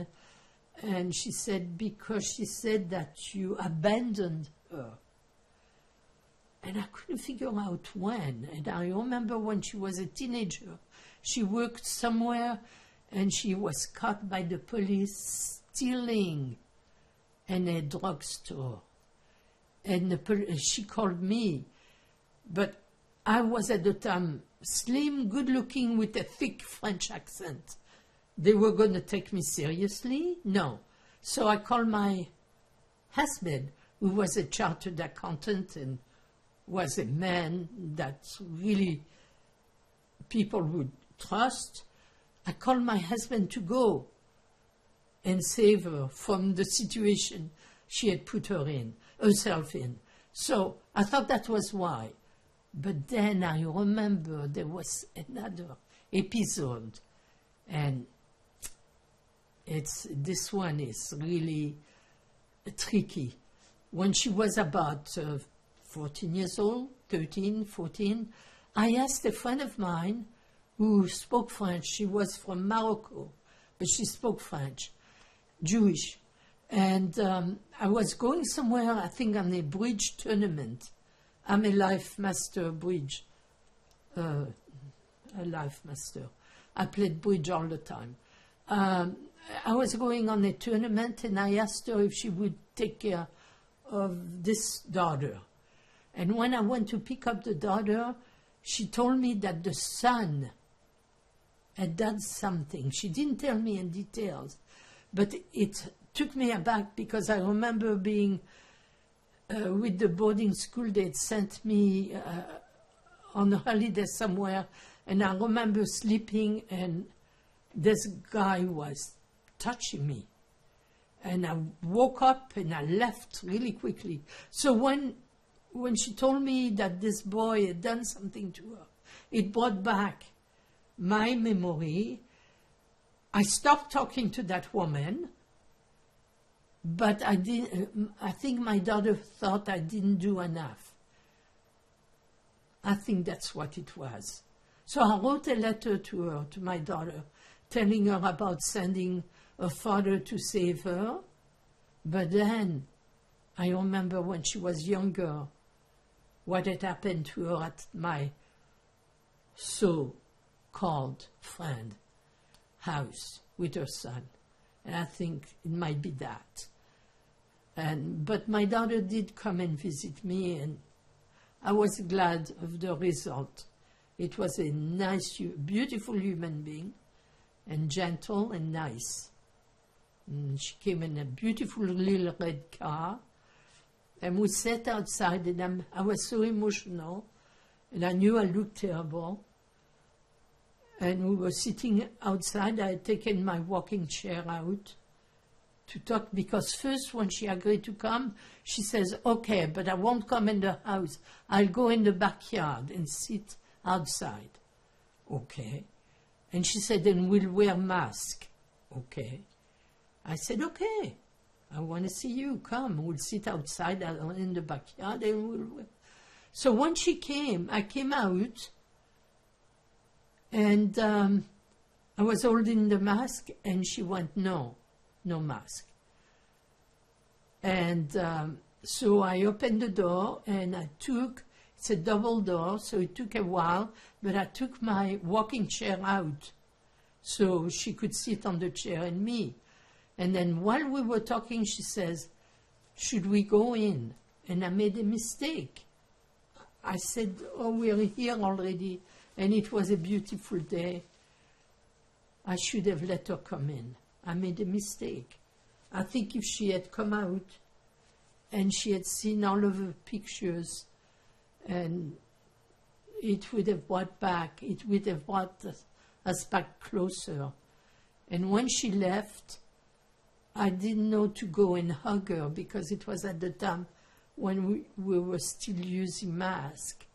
And she said, because she said that you abandoned her. And I couldn't figure out when. And I remember when she was a teenager, she worked somewhere and she was caught by the police stealing in a drugstore. And she called me. But I was at the time slim, good-looking, with a thick French accent. They were going to take me seriously? No. So I called my husband, who was a chartered accountant and was a man that really people would trust. I called my husband to go and save her from the situation she had put herself in. So I thought that was why. But then I remember there was another episode, and this one is really tricky. When she was about 14 years old, 13, 14, I asked a friend of mine who spoke French. She was from Morocco, but she spoke French. Jewish. And I was going somewhere, I think, on a bridge tournament. I'm a life master bridge, a life master. I played bridge all the time. I was going on a tournament, and I asked her if she would take care of this daughter. And when I went to pick up the daughter, she told me that the son had done something. She didn't tell me in details, but it took me aback because I remember being with the boarding school. They'd sent me on a holiday somewhere, and I remember sleeping, and this guy was touching me. And I woke up and I left really quickly. So when she told me that this boy had done something to her, it brought back my memory. I stopped talking to that woman, but I think my daughter thought I didn't do enough. I think that's what it was. So I wrote a letter to her, to my daughter, telling her about sending her father to save her. But then I remember when she was younger, what had happened to her at my so-called friend house with her son. And I think it might be that. But my daughter did come and visit me, and I was glad of the result. It was a nice, beautiful human being, and gentle and nice. And she came in a beautiful little red car, and we sat outside, and I was so emotional, and I knew I looked terrible. And we were sitting outside. I had taken my walking chair out to talk, because first when she agreed to come, she says, okay, but I won't come in the house. I'll go in the backyard and sit outside. Okay. And she said, then we'll wear masks. Okay. I said, okay, I want to see you. Come, we'll sit outside in the backyard and we'll wear. So when she came, I came out, and I was holding the mask, and she went, no mask. And so I opened the door, and it's a double door, so it took a while, but I took my walking chair out so she could sit on the chair and me. And then while we were talking, she says, should we go in? And I made a mistake. I said, oh, we're here already, and it was a beautiful day. I should have let her come in. I made a mistake. I think if she had come out and she had seen all of the pictures, and it would have brought us back closer. And when she left, I didn't know to go and hug her, because it was at the time when we were still using masks.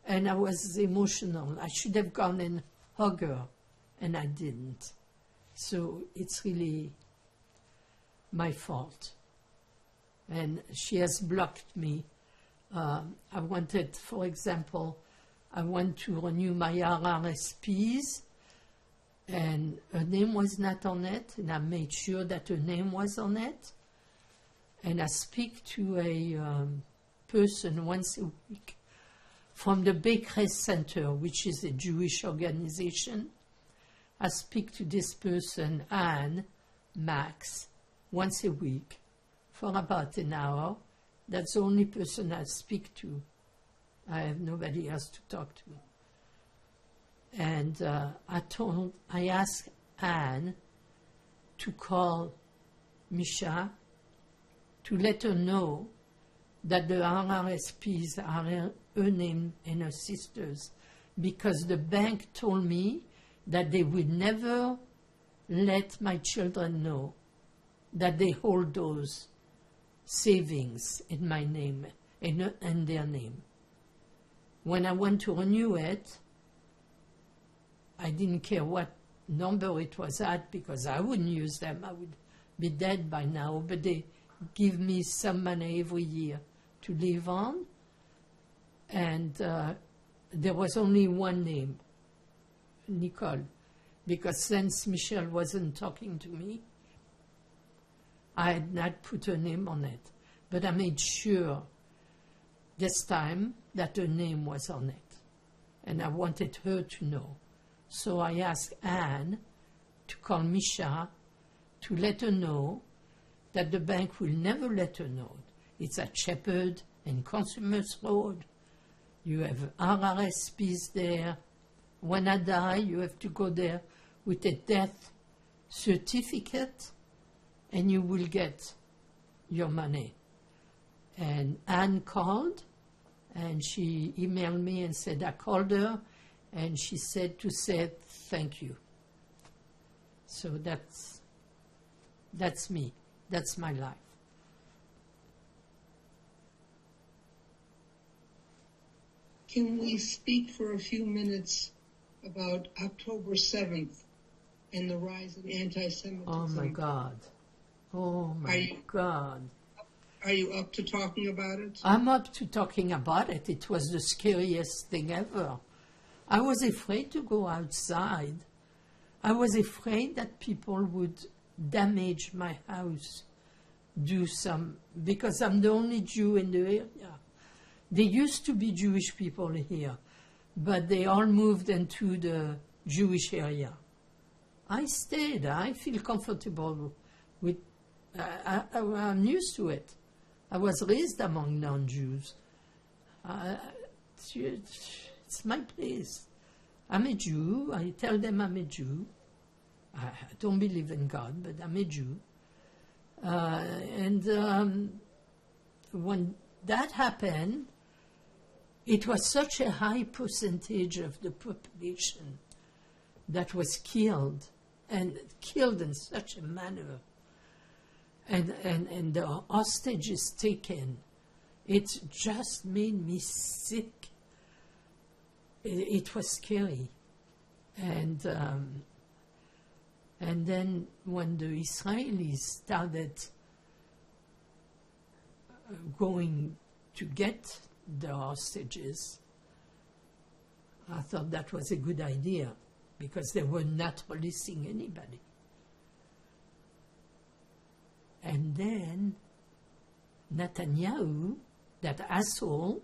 And I was emotional. I should have gone and hugged her, and I didn't. So it's really my fault. And she has blocked me. I wanted, for example, I went to renew my RRSPs, and her name was not on it, and I made sure that her name was on it. And I speak to a person once a week from the Bakery Center, which is a Jewish organization. I speak to this person, Anne, Max, once a week for about an hour. That's the only person I speak to. I have nobody else to talk to. And I asked Anne to call Misha to let her know that the RRSPs are her name and her sister's, because the bank told me that they would never let my children know that they hold those savings in my name and their name. When I went to renew it, I didn't care what number it was at, because I wouldn't use them. I would be dead by now, but they give me some money every year to live on. And there was only one name, Nicole, because since Michelle wasn't talking to me, I had not put her name on it, but I made sure this time that her name was on it, and I wanted her to know. So I asked Anne to call Misha to let her know that the bank will never let her know. It's at Shepherd and Consumers Road. You have RRSPs there. When I die, you have to go there with a death certificate, and you will get your money. And Anne called, and she emailed me and said, I called her, and she said to say thank you. So that's me. That's my life. Can we speak for a few minutes about October 7th and the rise of anti-Semitism? Oh my God. Oh my God. Are you up to talking about it? I'm up to talking about it. It was the scariest thing ever. I was afraid to go outside. I was afraid that people would damage my house, because I'm the only Jew in the area. There used to be Jewish people here, but they all moved into the Jewish area. I stayed. I feel comfortable with, I'm used to it. I was raised among non-Jews. It's my place. I'm a Jew. I tell them I'm a Jew. I don't believe in God, but I'm a Jew. When that happened, it was such a high percentage of the population that was killed, and killed in such a manner, and the hostages taken. It just made me sick. It was scary. And then when the Israelis started going to get the hostages, I thought that was a good idea, because they were not releasing anybody. And then Netanyahu, that asshole,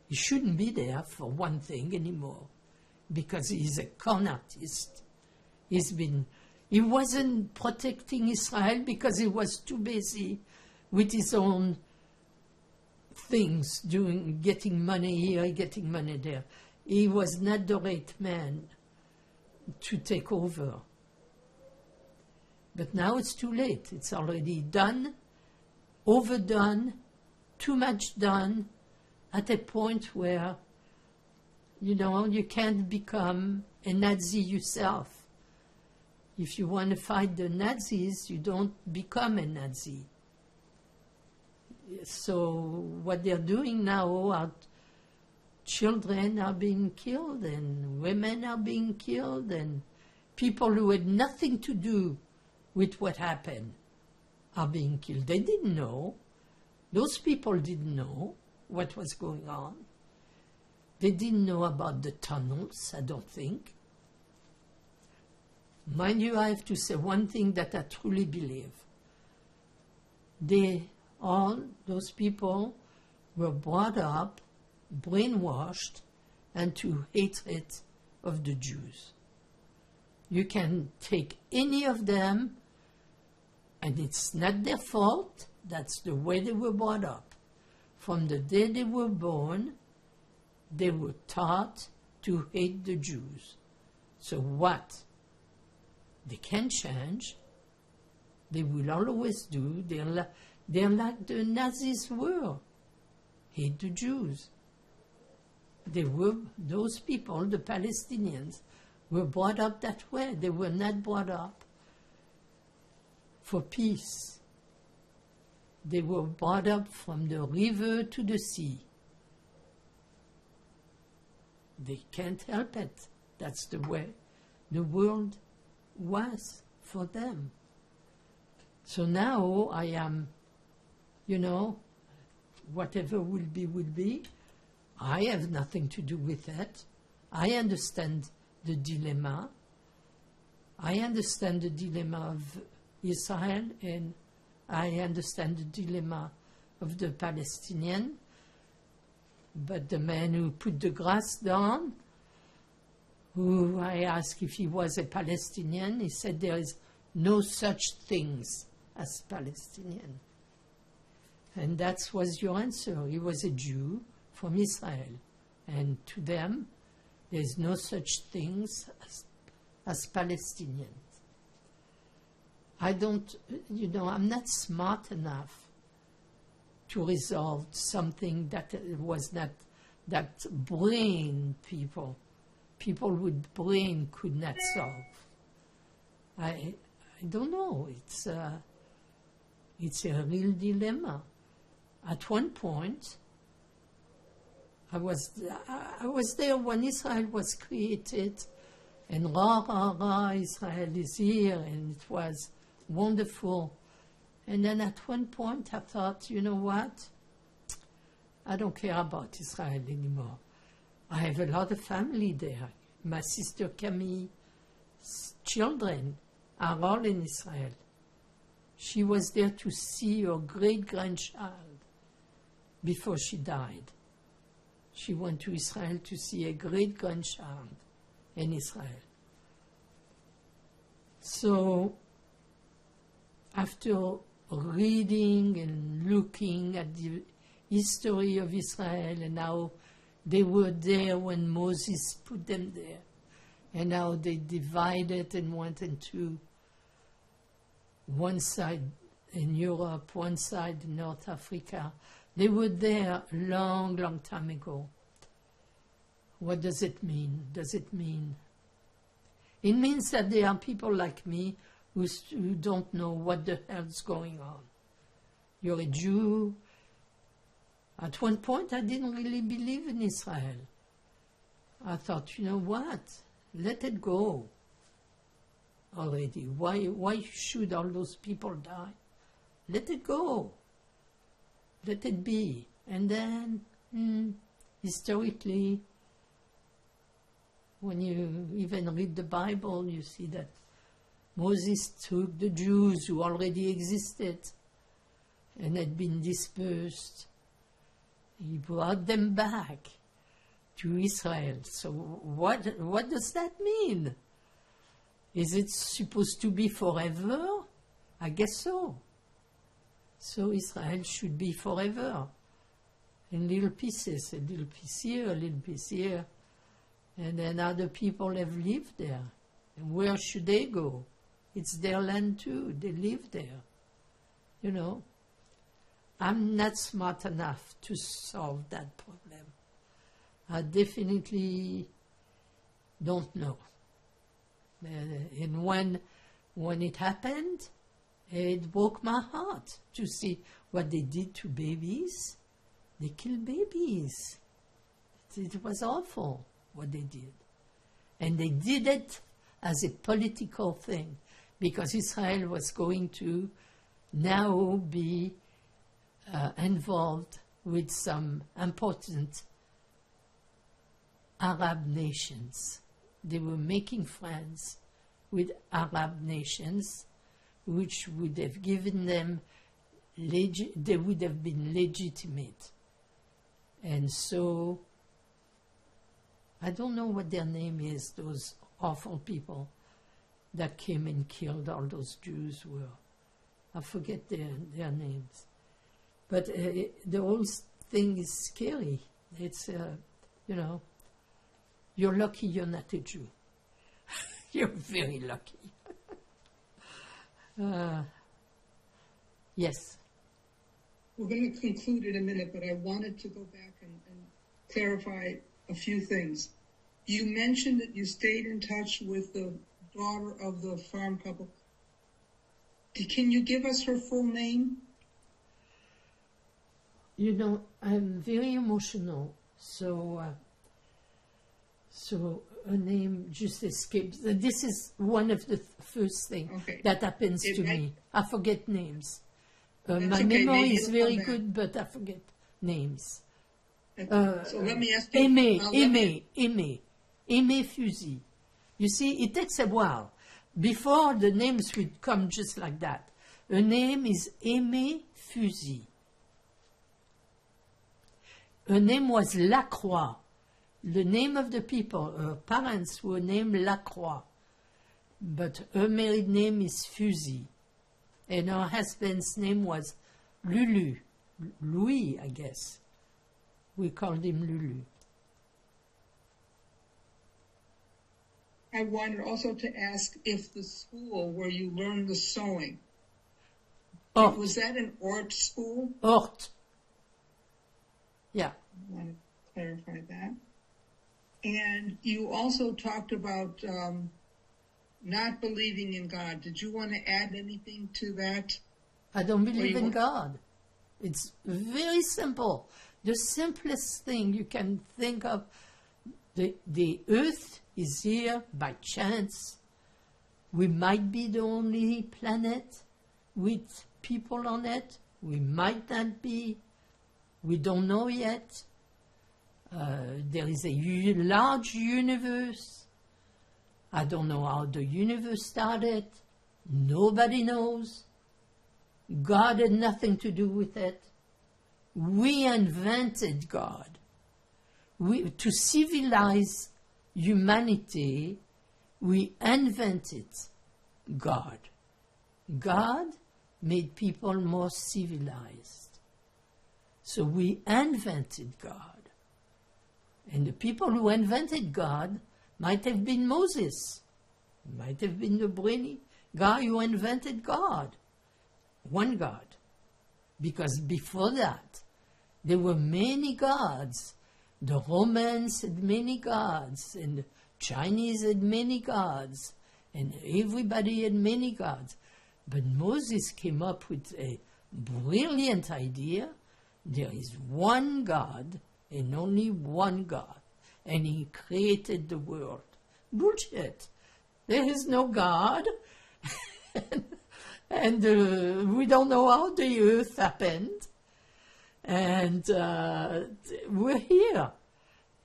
he shouldn't be there for one thing anymore, because he's a con artist. He wasn't protecting Israel because he was too busy with his own things, getting money here, getting money there. He was not the right man to take over. But now it's too late. It's already done, overdone, too much done, at a point where, you can't become a Nazi yourself. If you want to fight the Nazis, you don't become a Nazi. So what they're doing now are children are being killed, and women are being killed, and people who had nothing to do with what happened are being killed. They didn't know. Those people didn't know what was going on. They didn't know about the tunnels, I don't think. Mind you, I have to say one thing that I truly believe. All those people were brought up, brainwashed, into hatred of the Jews. You can take any of them, and it's not their fault. That's the way they were brought up. From the day they were born, they were taught to hate the Jews. So what? They can't change. They will always do. They're like the Nazis were. Hate the Jews. Those people, the Palestinians, were brought up that way. They were not brought up for peace. They were brought up from the river to the sea. They can't help it. That's the way the world was for them. So now I am, whatever will be, will be. I have nothing to do with that. I understand the dilemma. I understand the dilemma of Israel, and I understand the dilemma of the Palestinian. But the man who put the grass down, who I asked if he was a Palestinian, he said there is no such things as Palestinian. And that was your answer. He was a Jew from Israel. And to them, there is no such things as Palestinians. I don't, I'm not smart enough to resolve something that was not, that people with brain could not solve. I don't know. It's a real dilemma. At one point, I was there when Israel was created, and Ra, Israel is here, and it was wonderful. And then at one point I thought, you know what? I don't care about Israel anymore. I have a lot of family there. My sister Camille's children are all in Israel. She was there to see her great-grandchild before she died. She went to Israel to see a great-grandchild in Israel. So after reading and looking at the history of Israel and how they were there when Moses put them there, and how they divided and went into one side in Europe, one side in North Africa. They were there a long, long time ago. What does it mean? It means that there are people like me who don't know what the hell's going on. You're a Jew. At one point, I didn't really believe in Israel. I thought, you know what? Let it go already. Why should all those people die? Let it go. Let it be. And then, historically, when you even read the Bible, you see that Moses took the Jews who already existed and had been dispersed. He brought them back to Israel. So what does that mean? Is it supposed to be forever? I guess so. So Israel should be forever, in little pieces, a little piece here, a little piece here. And then other people have lived there. And where should they go? It's their land too. They live there. You know, I'm not smart enough to solve that problem. I definitely don't know. And when it happened, it broke my heart to see what they did to babies. They killed babies. It was awful what they did. And they did it as a political thing, because Israel was going to now be involved with some important Arab nations. They were making friends with Arab nations, which would have given them, they would have been legitimate. And so, I don't know what their name is, those awful people that came and killed all those Jews were. I forget their names. But the whole thing is scary. It's, you're lucky you're not a Jew. You're very lucky. Yes. We're going to conclude in a minute, but I wanted to go back and clarify a few things. You mentioned that you stayed in touch with the daughter of the farm couple. Can you give us her full name? You know, I'm very emotional, so her name just escapes. This is one of the first things that happens to me. I forget names. My memory is very good, but I forget names. So let me ask you. Aimé Fusy. You see, it takes a while. Before, the names would come just like that. Her name is Aimée Fusy. Her name was Lacroix. The name of the people, her parents were named Lacroix. But her married name is Fusy. And her husband's name was Lulu. Louis, I guess. We called him Lulu. I wanted also to ask if the school where you learned the sewing, Oh, was that an Ort school? Hort. Yeah. I want to clarify that. And you also talked about not believing in God. Did you want to add anything to that? I don't believe you in want- God. It's very simple. The simplest thing you can think of. The earth is here by chance. We might be the only planet with people on it. We might not be. We don't know yet. There is a large universe. I don't know how the universe started. Nobody knows. God had nothing to do with it. We invented God. To civilize humanity, we invented God. God made people more civilized. So we invented God. And the people who invented God might have been Moses, might have been the brainy guy who invented God. One God. Because before that, there were many gods. The Romans had many gods, and the Chinese had many gods, and everybody had many gods. But Moses came up with a brilliant idea. There is one God, and only one God, and he created the world. Bullshit. There is no God. And we don't know how the earth happened. And we're here.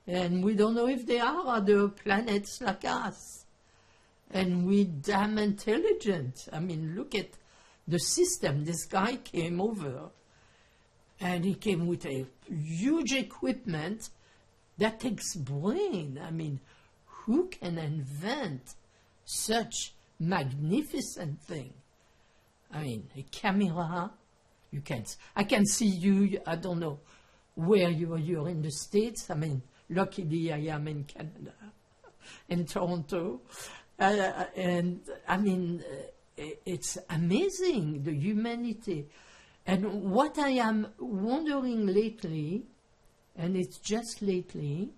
And we don't know if there are other planets like us. And we're damn intelligent. I mean, look at the system. This guy came over, and he came with a huge equipment that takes brain. I mean, who can invent such magnificent thing? I mean, a camera, I can see you, I don't know where you're in the States. I mean, luckily I am in Canada, in Toronto. And I mean, it's amazing, the humanity. And what I am wondering lately, and it's just lately,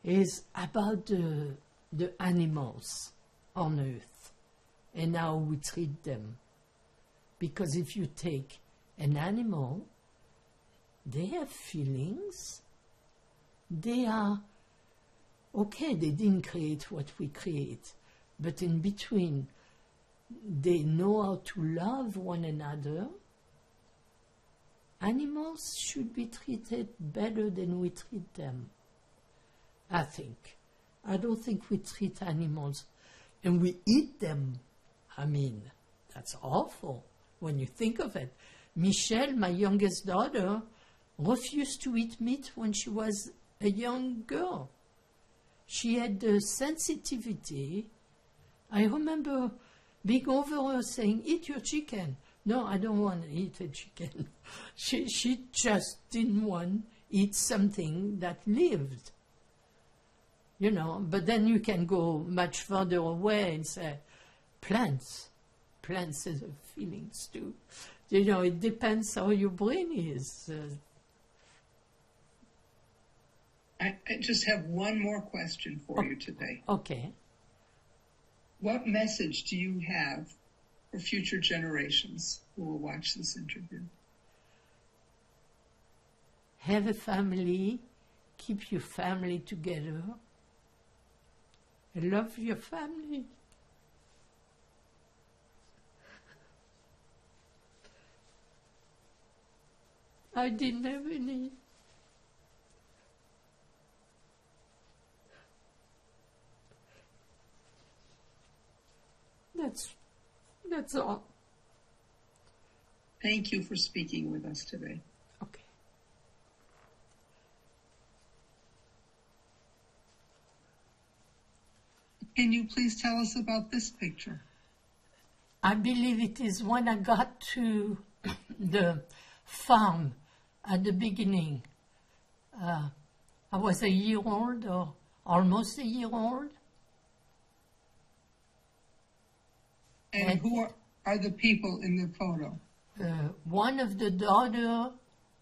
is about the animals on Earth and how we treat them. Because if you take an animal, they have feelings. They are, okay, they didn't create what we create, but in between, they know how to love one another. Animals should be treated better than we treat them, I think. I don't think we treat animals, and we eat them. I mean, that's awful when you think of it. Michelle, my youngest daughter, refused to eat meat when she was a young girl. She had the sensitivity. I remember being over her saying, "Eat your chicken." No, I don't want to eat a chicken. She just didn't want to eat something that lived. You know, but then you can go much further away and say, plants have feelings too. You know, it depends how your brain is. I just have one more question for you today. Okay. What message do you have for future generations who will watch this interview? Have a family. Keep your family together. Love your family. I didn't have any. That's all. Thank you for speaking with us today. Okay. Can you please tell us about this picture? I believe it is when I got to the farm at the beginning. I was a year old or almost a year old. And who are the people in the photo? One of the daughter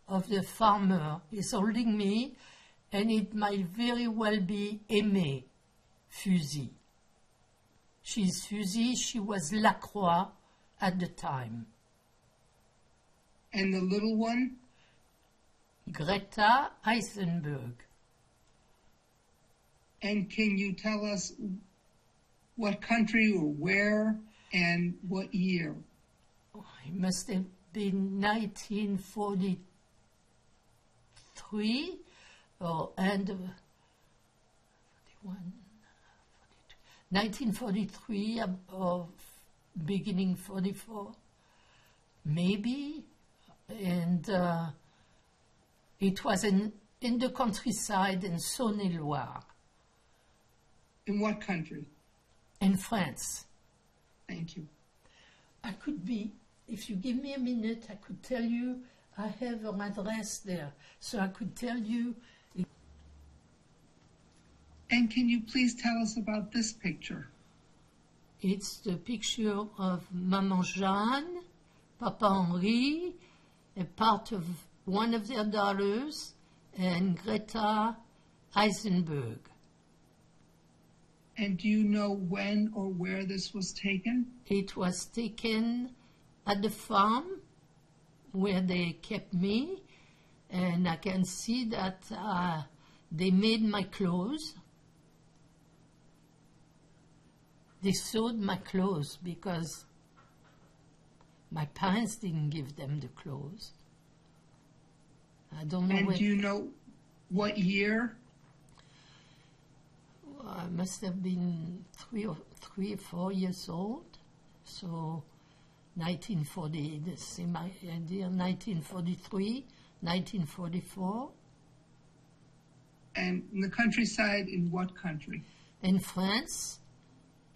of the farmer is holding me, and it might very well be Aimée Fusy. She's Fusy, she was Lacroix at the time. And the little one? Greta Eisenberg. And can you tell us what country or where and what year? It must have been 1943 or end of 1943 or beginning 44, maybe. And it was in the countryside in Saône-et-Loire. In what country? In France. Thank you. I could be, if you give me a minute, I could tell you, I have an address there, so I could tell you. And can you please tell us about this picture? It's the picture of Maman Jeanne, Papa Henri, a part of one of their daughters, and Greta Eisenberg. And do you know when or where this was taken? It was taken at the farm where they kept me, and I can see that they made my clothes. They sewed my clothes because my parents didn't give them the clothes. I don't know. And do you know what year? I must have been 3 or 4 years old. So 1940, the same idea, 1943, 1944. And in the countryside, in what country? In France,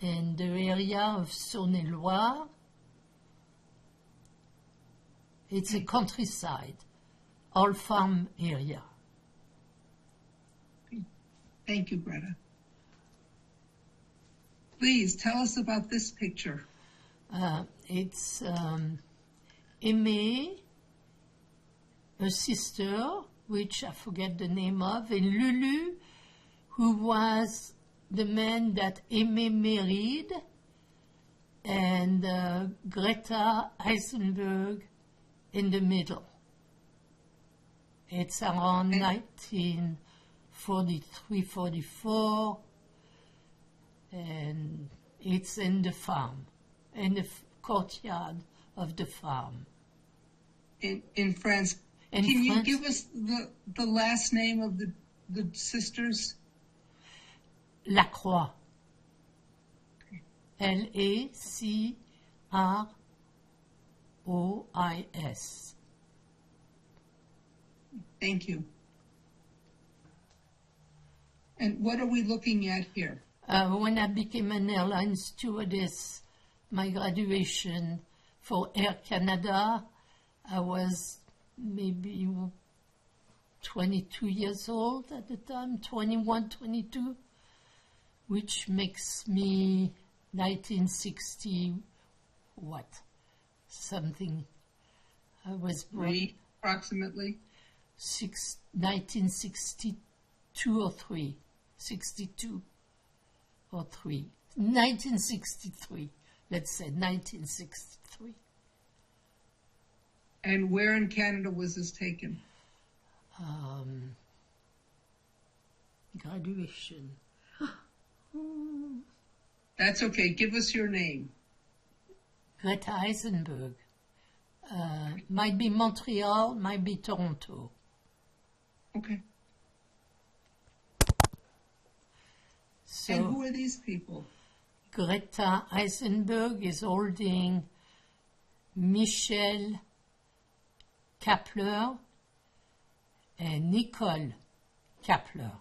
in the area of Saône-et-Loire. It's a countryside, all farm area. Thank you, Greta. Please tell us about this picture. It's Aimée, a sister, which I forget the name of, and Lulu, who was the man that Aimée married, and Greta Eisenberg in the middle. It's around 1943-44, and it's in the farm, in the courtyard of the farm. In France. Can you give us the last name of the sisters? Lacroix. Lacrois. Thank you. And what are we looking at here? When I became an airline stewardess, my graduation for Air Canada, I was maybe 22 years old at the time, 21, 22, which makes me 1960, something. I was born approximately 1962 or 3, 62 or 3, 1963. Let's say 1963. And where in Canada was this taken? Graduation. That's okay. Give us your name. Greta Eisenberg. Might be Montreal, might be Toronto. Okay. So, and who are these people? Greta Eisenberg is holding Michelle Kapler and Nicole Kapler.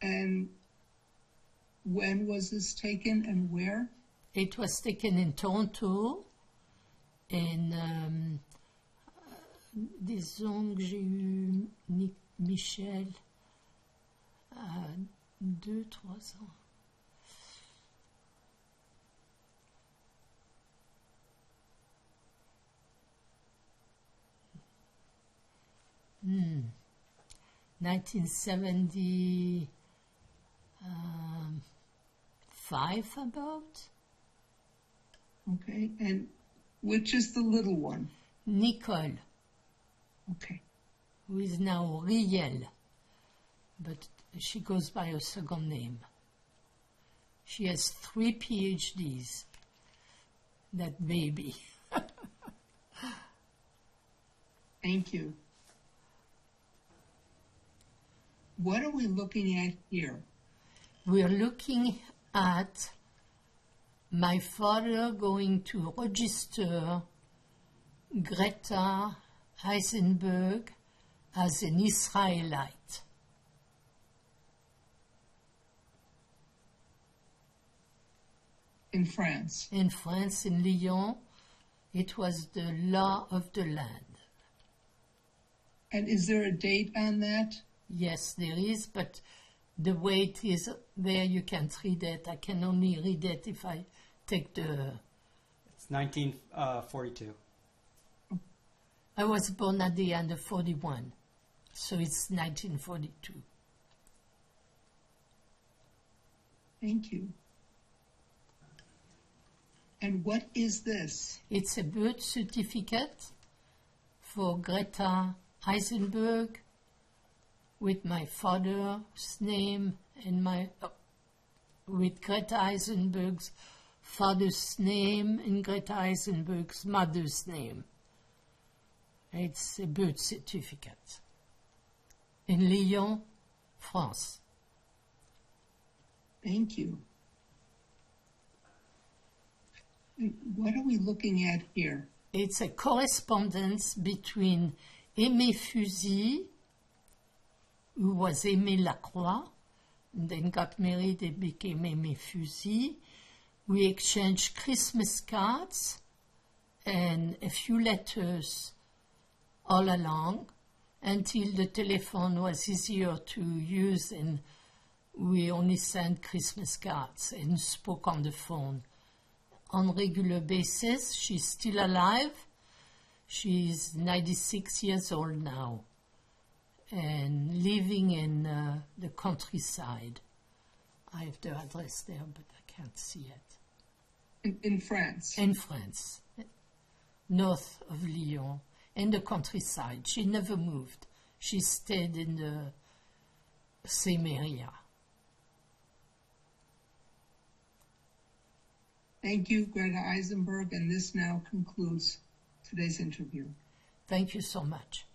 And when was this taken and where? It was taken in Toronto, et disons que j'ai eu Michel à 2-3 ans. Hmm. 1975 about. Okay, and which is the little one? Nicole, Okay. who is now Riel, but she goes by her second name. She has 3 PhDs, that baby. Thank you. What are we looking at here? We're looking at my father going to register Greta Eisenberg as an Israelite. In France. In France, in Lyon, it was the law of the land. And is there a date on that? Yes, there is, but the way it is there, you can't read it. I can only read it if I take the... It's 1942. I was born at the end of 41, so it's 1942. Thank you. And what is this? It's a birth certificate for Greta Eisenberg with my father's name and with Greta Eisenberg's father's name and Greta Eisenberg's mother's name. It's a birth certificate in Lyon, France. Thank you. What are we looking at here? It's a correspondence between Aimé Fusy, who was Aimé Lacroix, and then got married and became Aimé Fusy. We exchanged Christmas cards and a few letters all along until the telephone was easier to use and we only sent Christmas cards and spoke on the phone on regular basis. She's still alive. She's 96 years old now and living in the countryside. I have the address there, but I can't see it. In France? In France, north of Lyon, in the countryside. She never moved. She stayed in the same area. Thank you, Greta Eisenberg, and this now concludes today's interview. Thank you so much.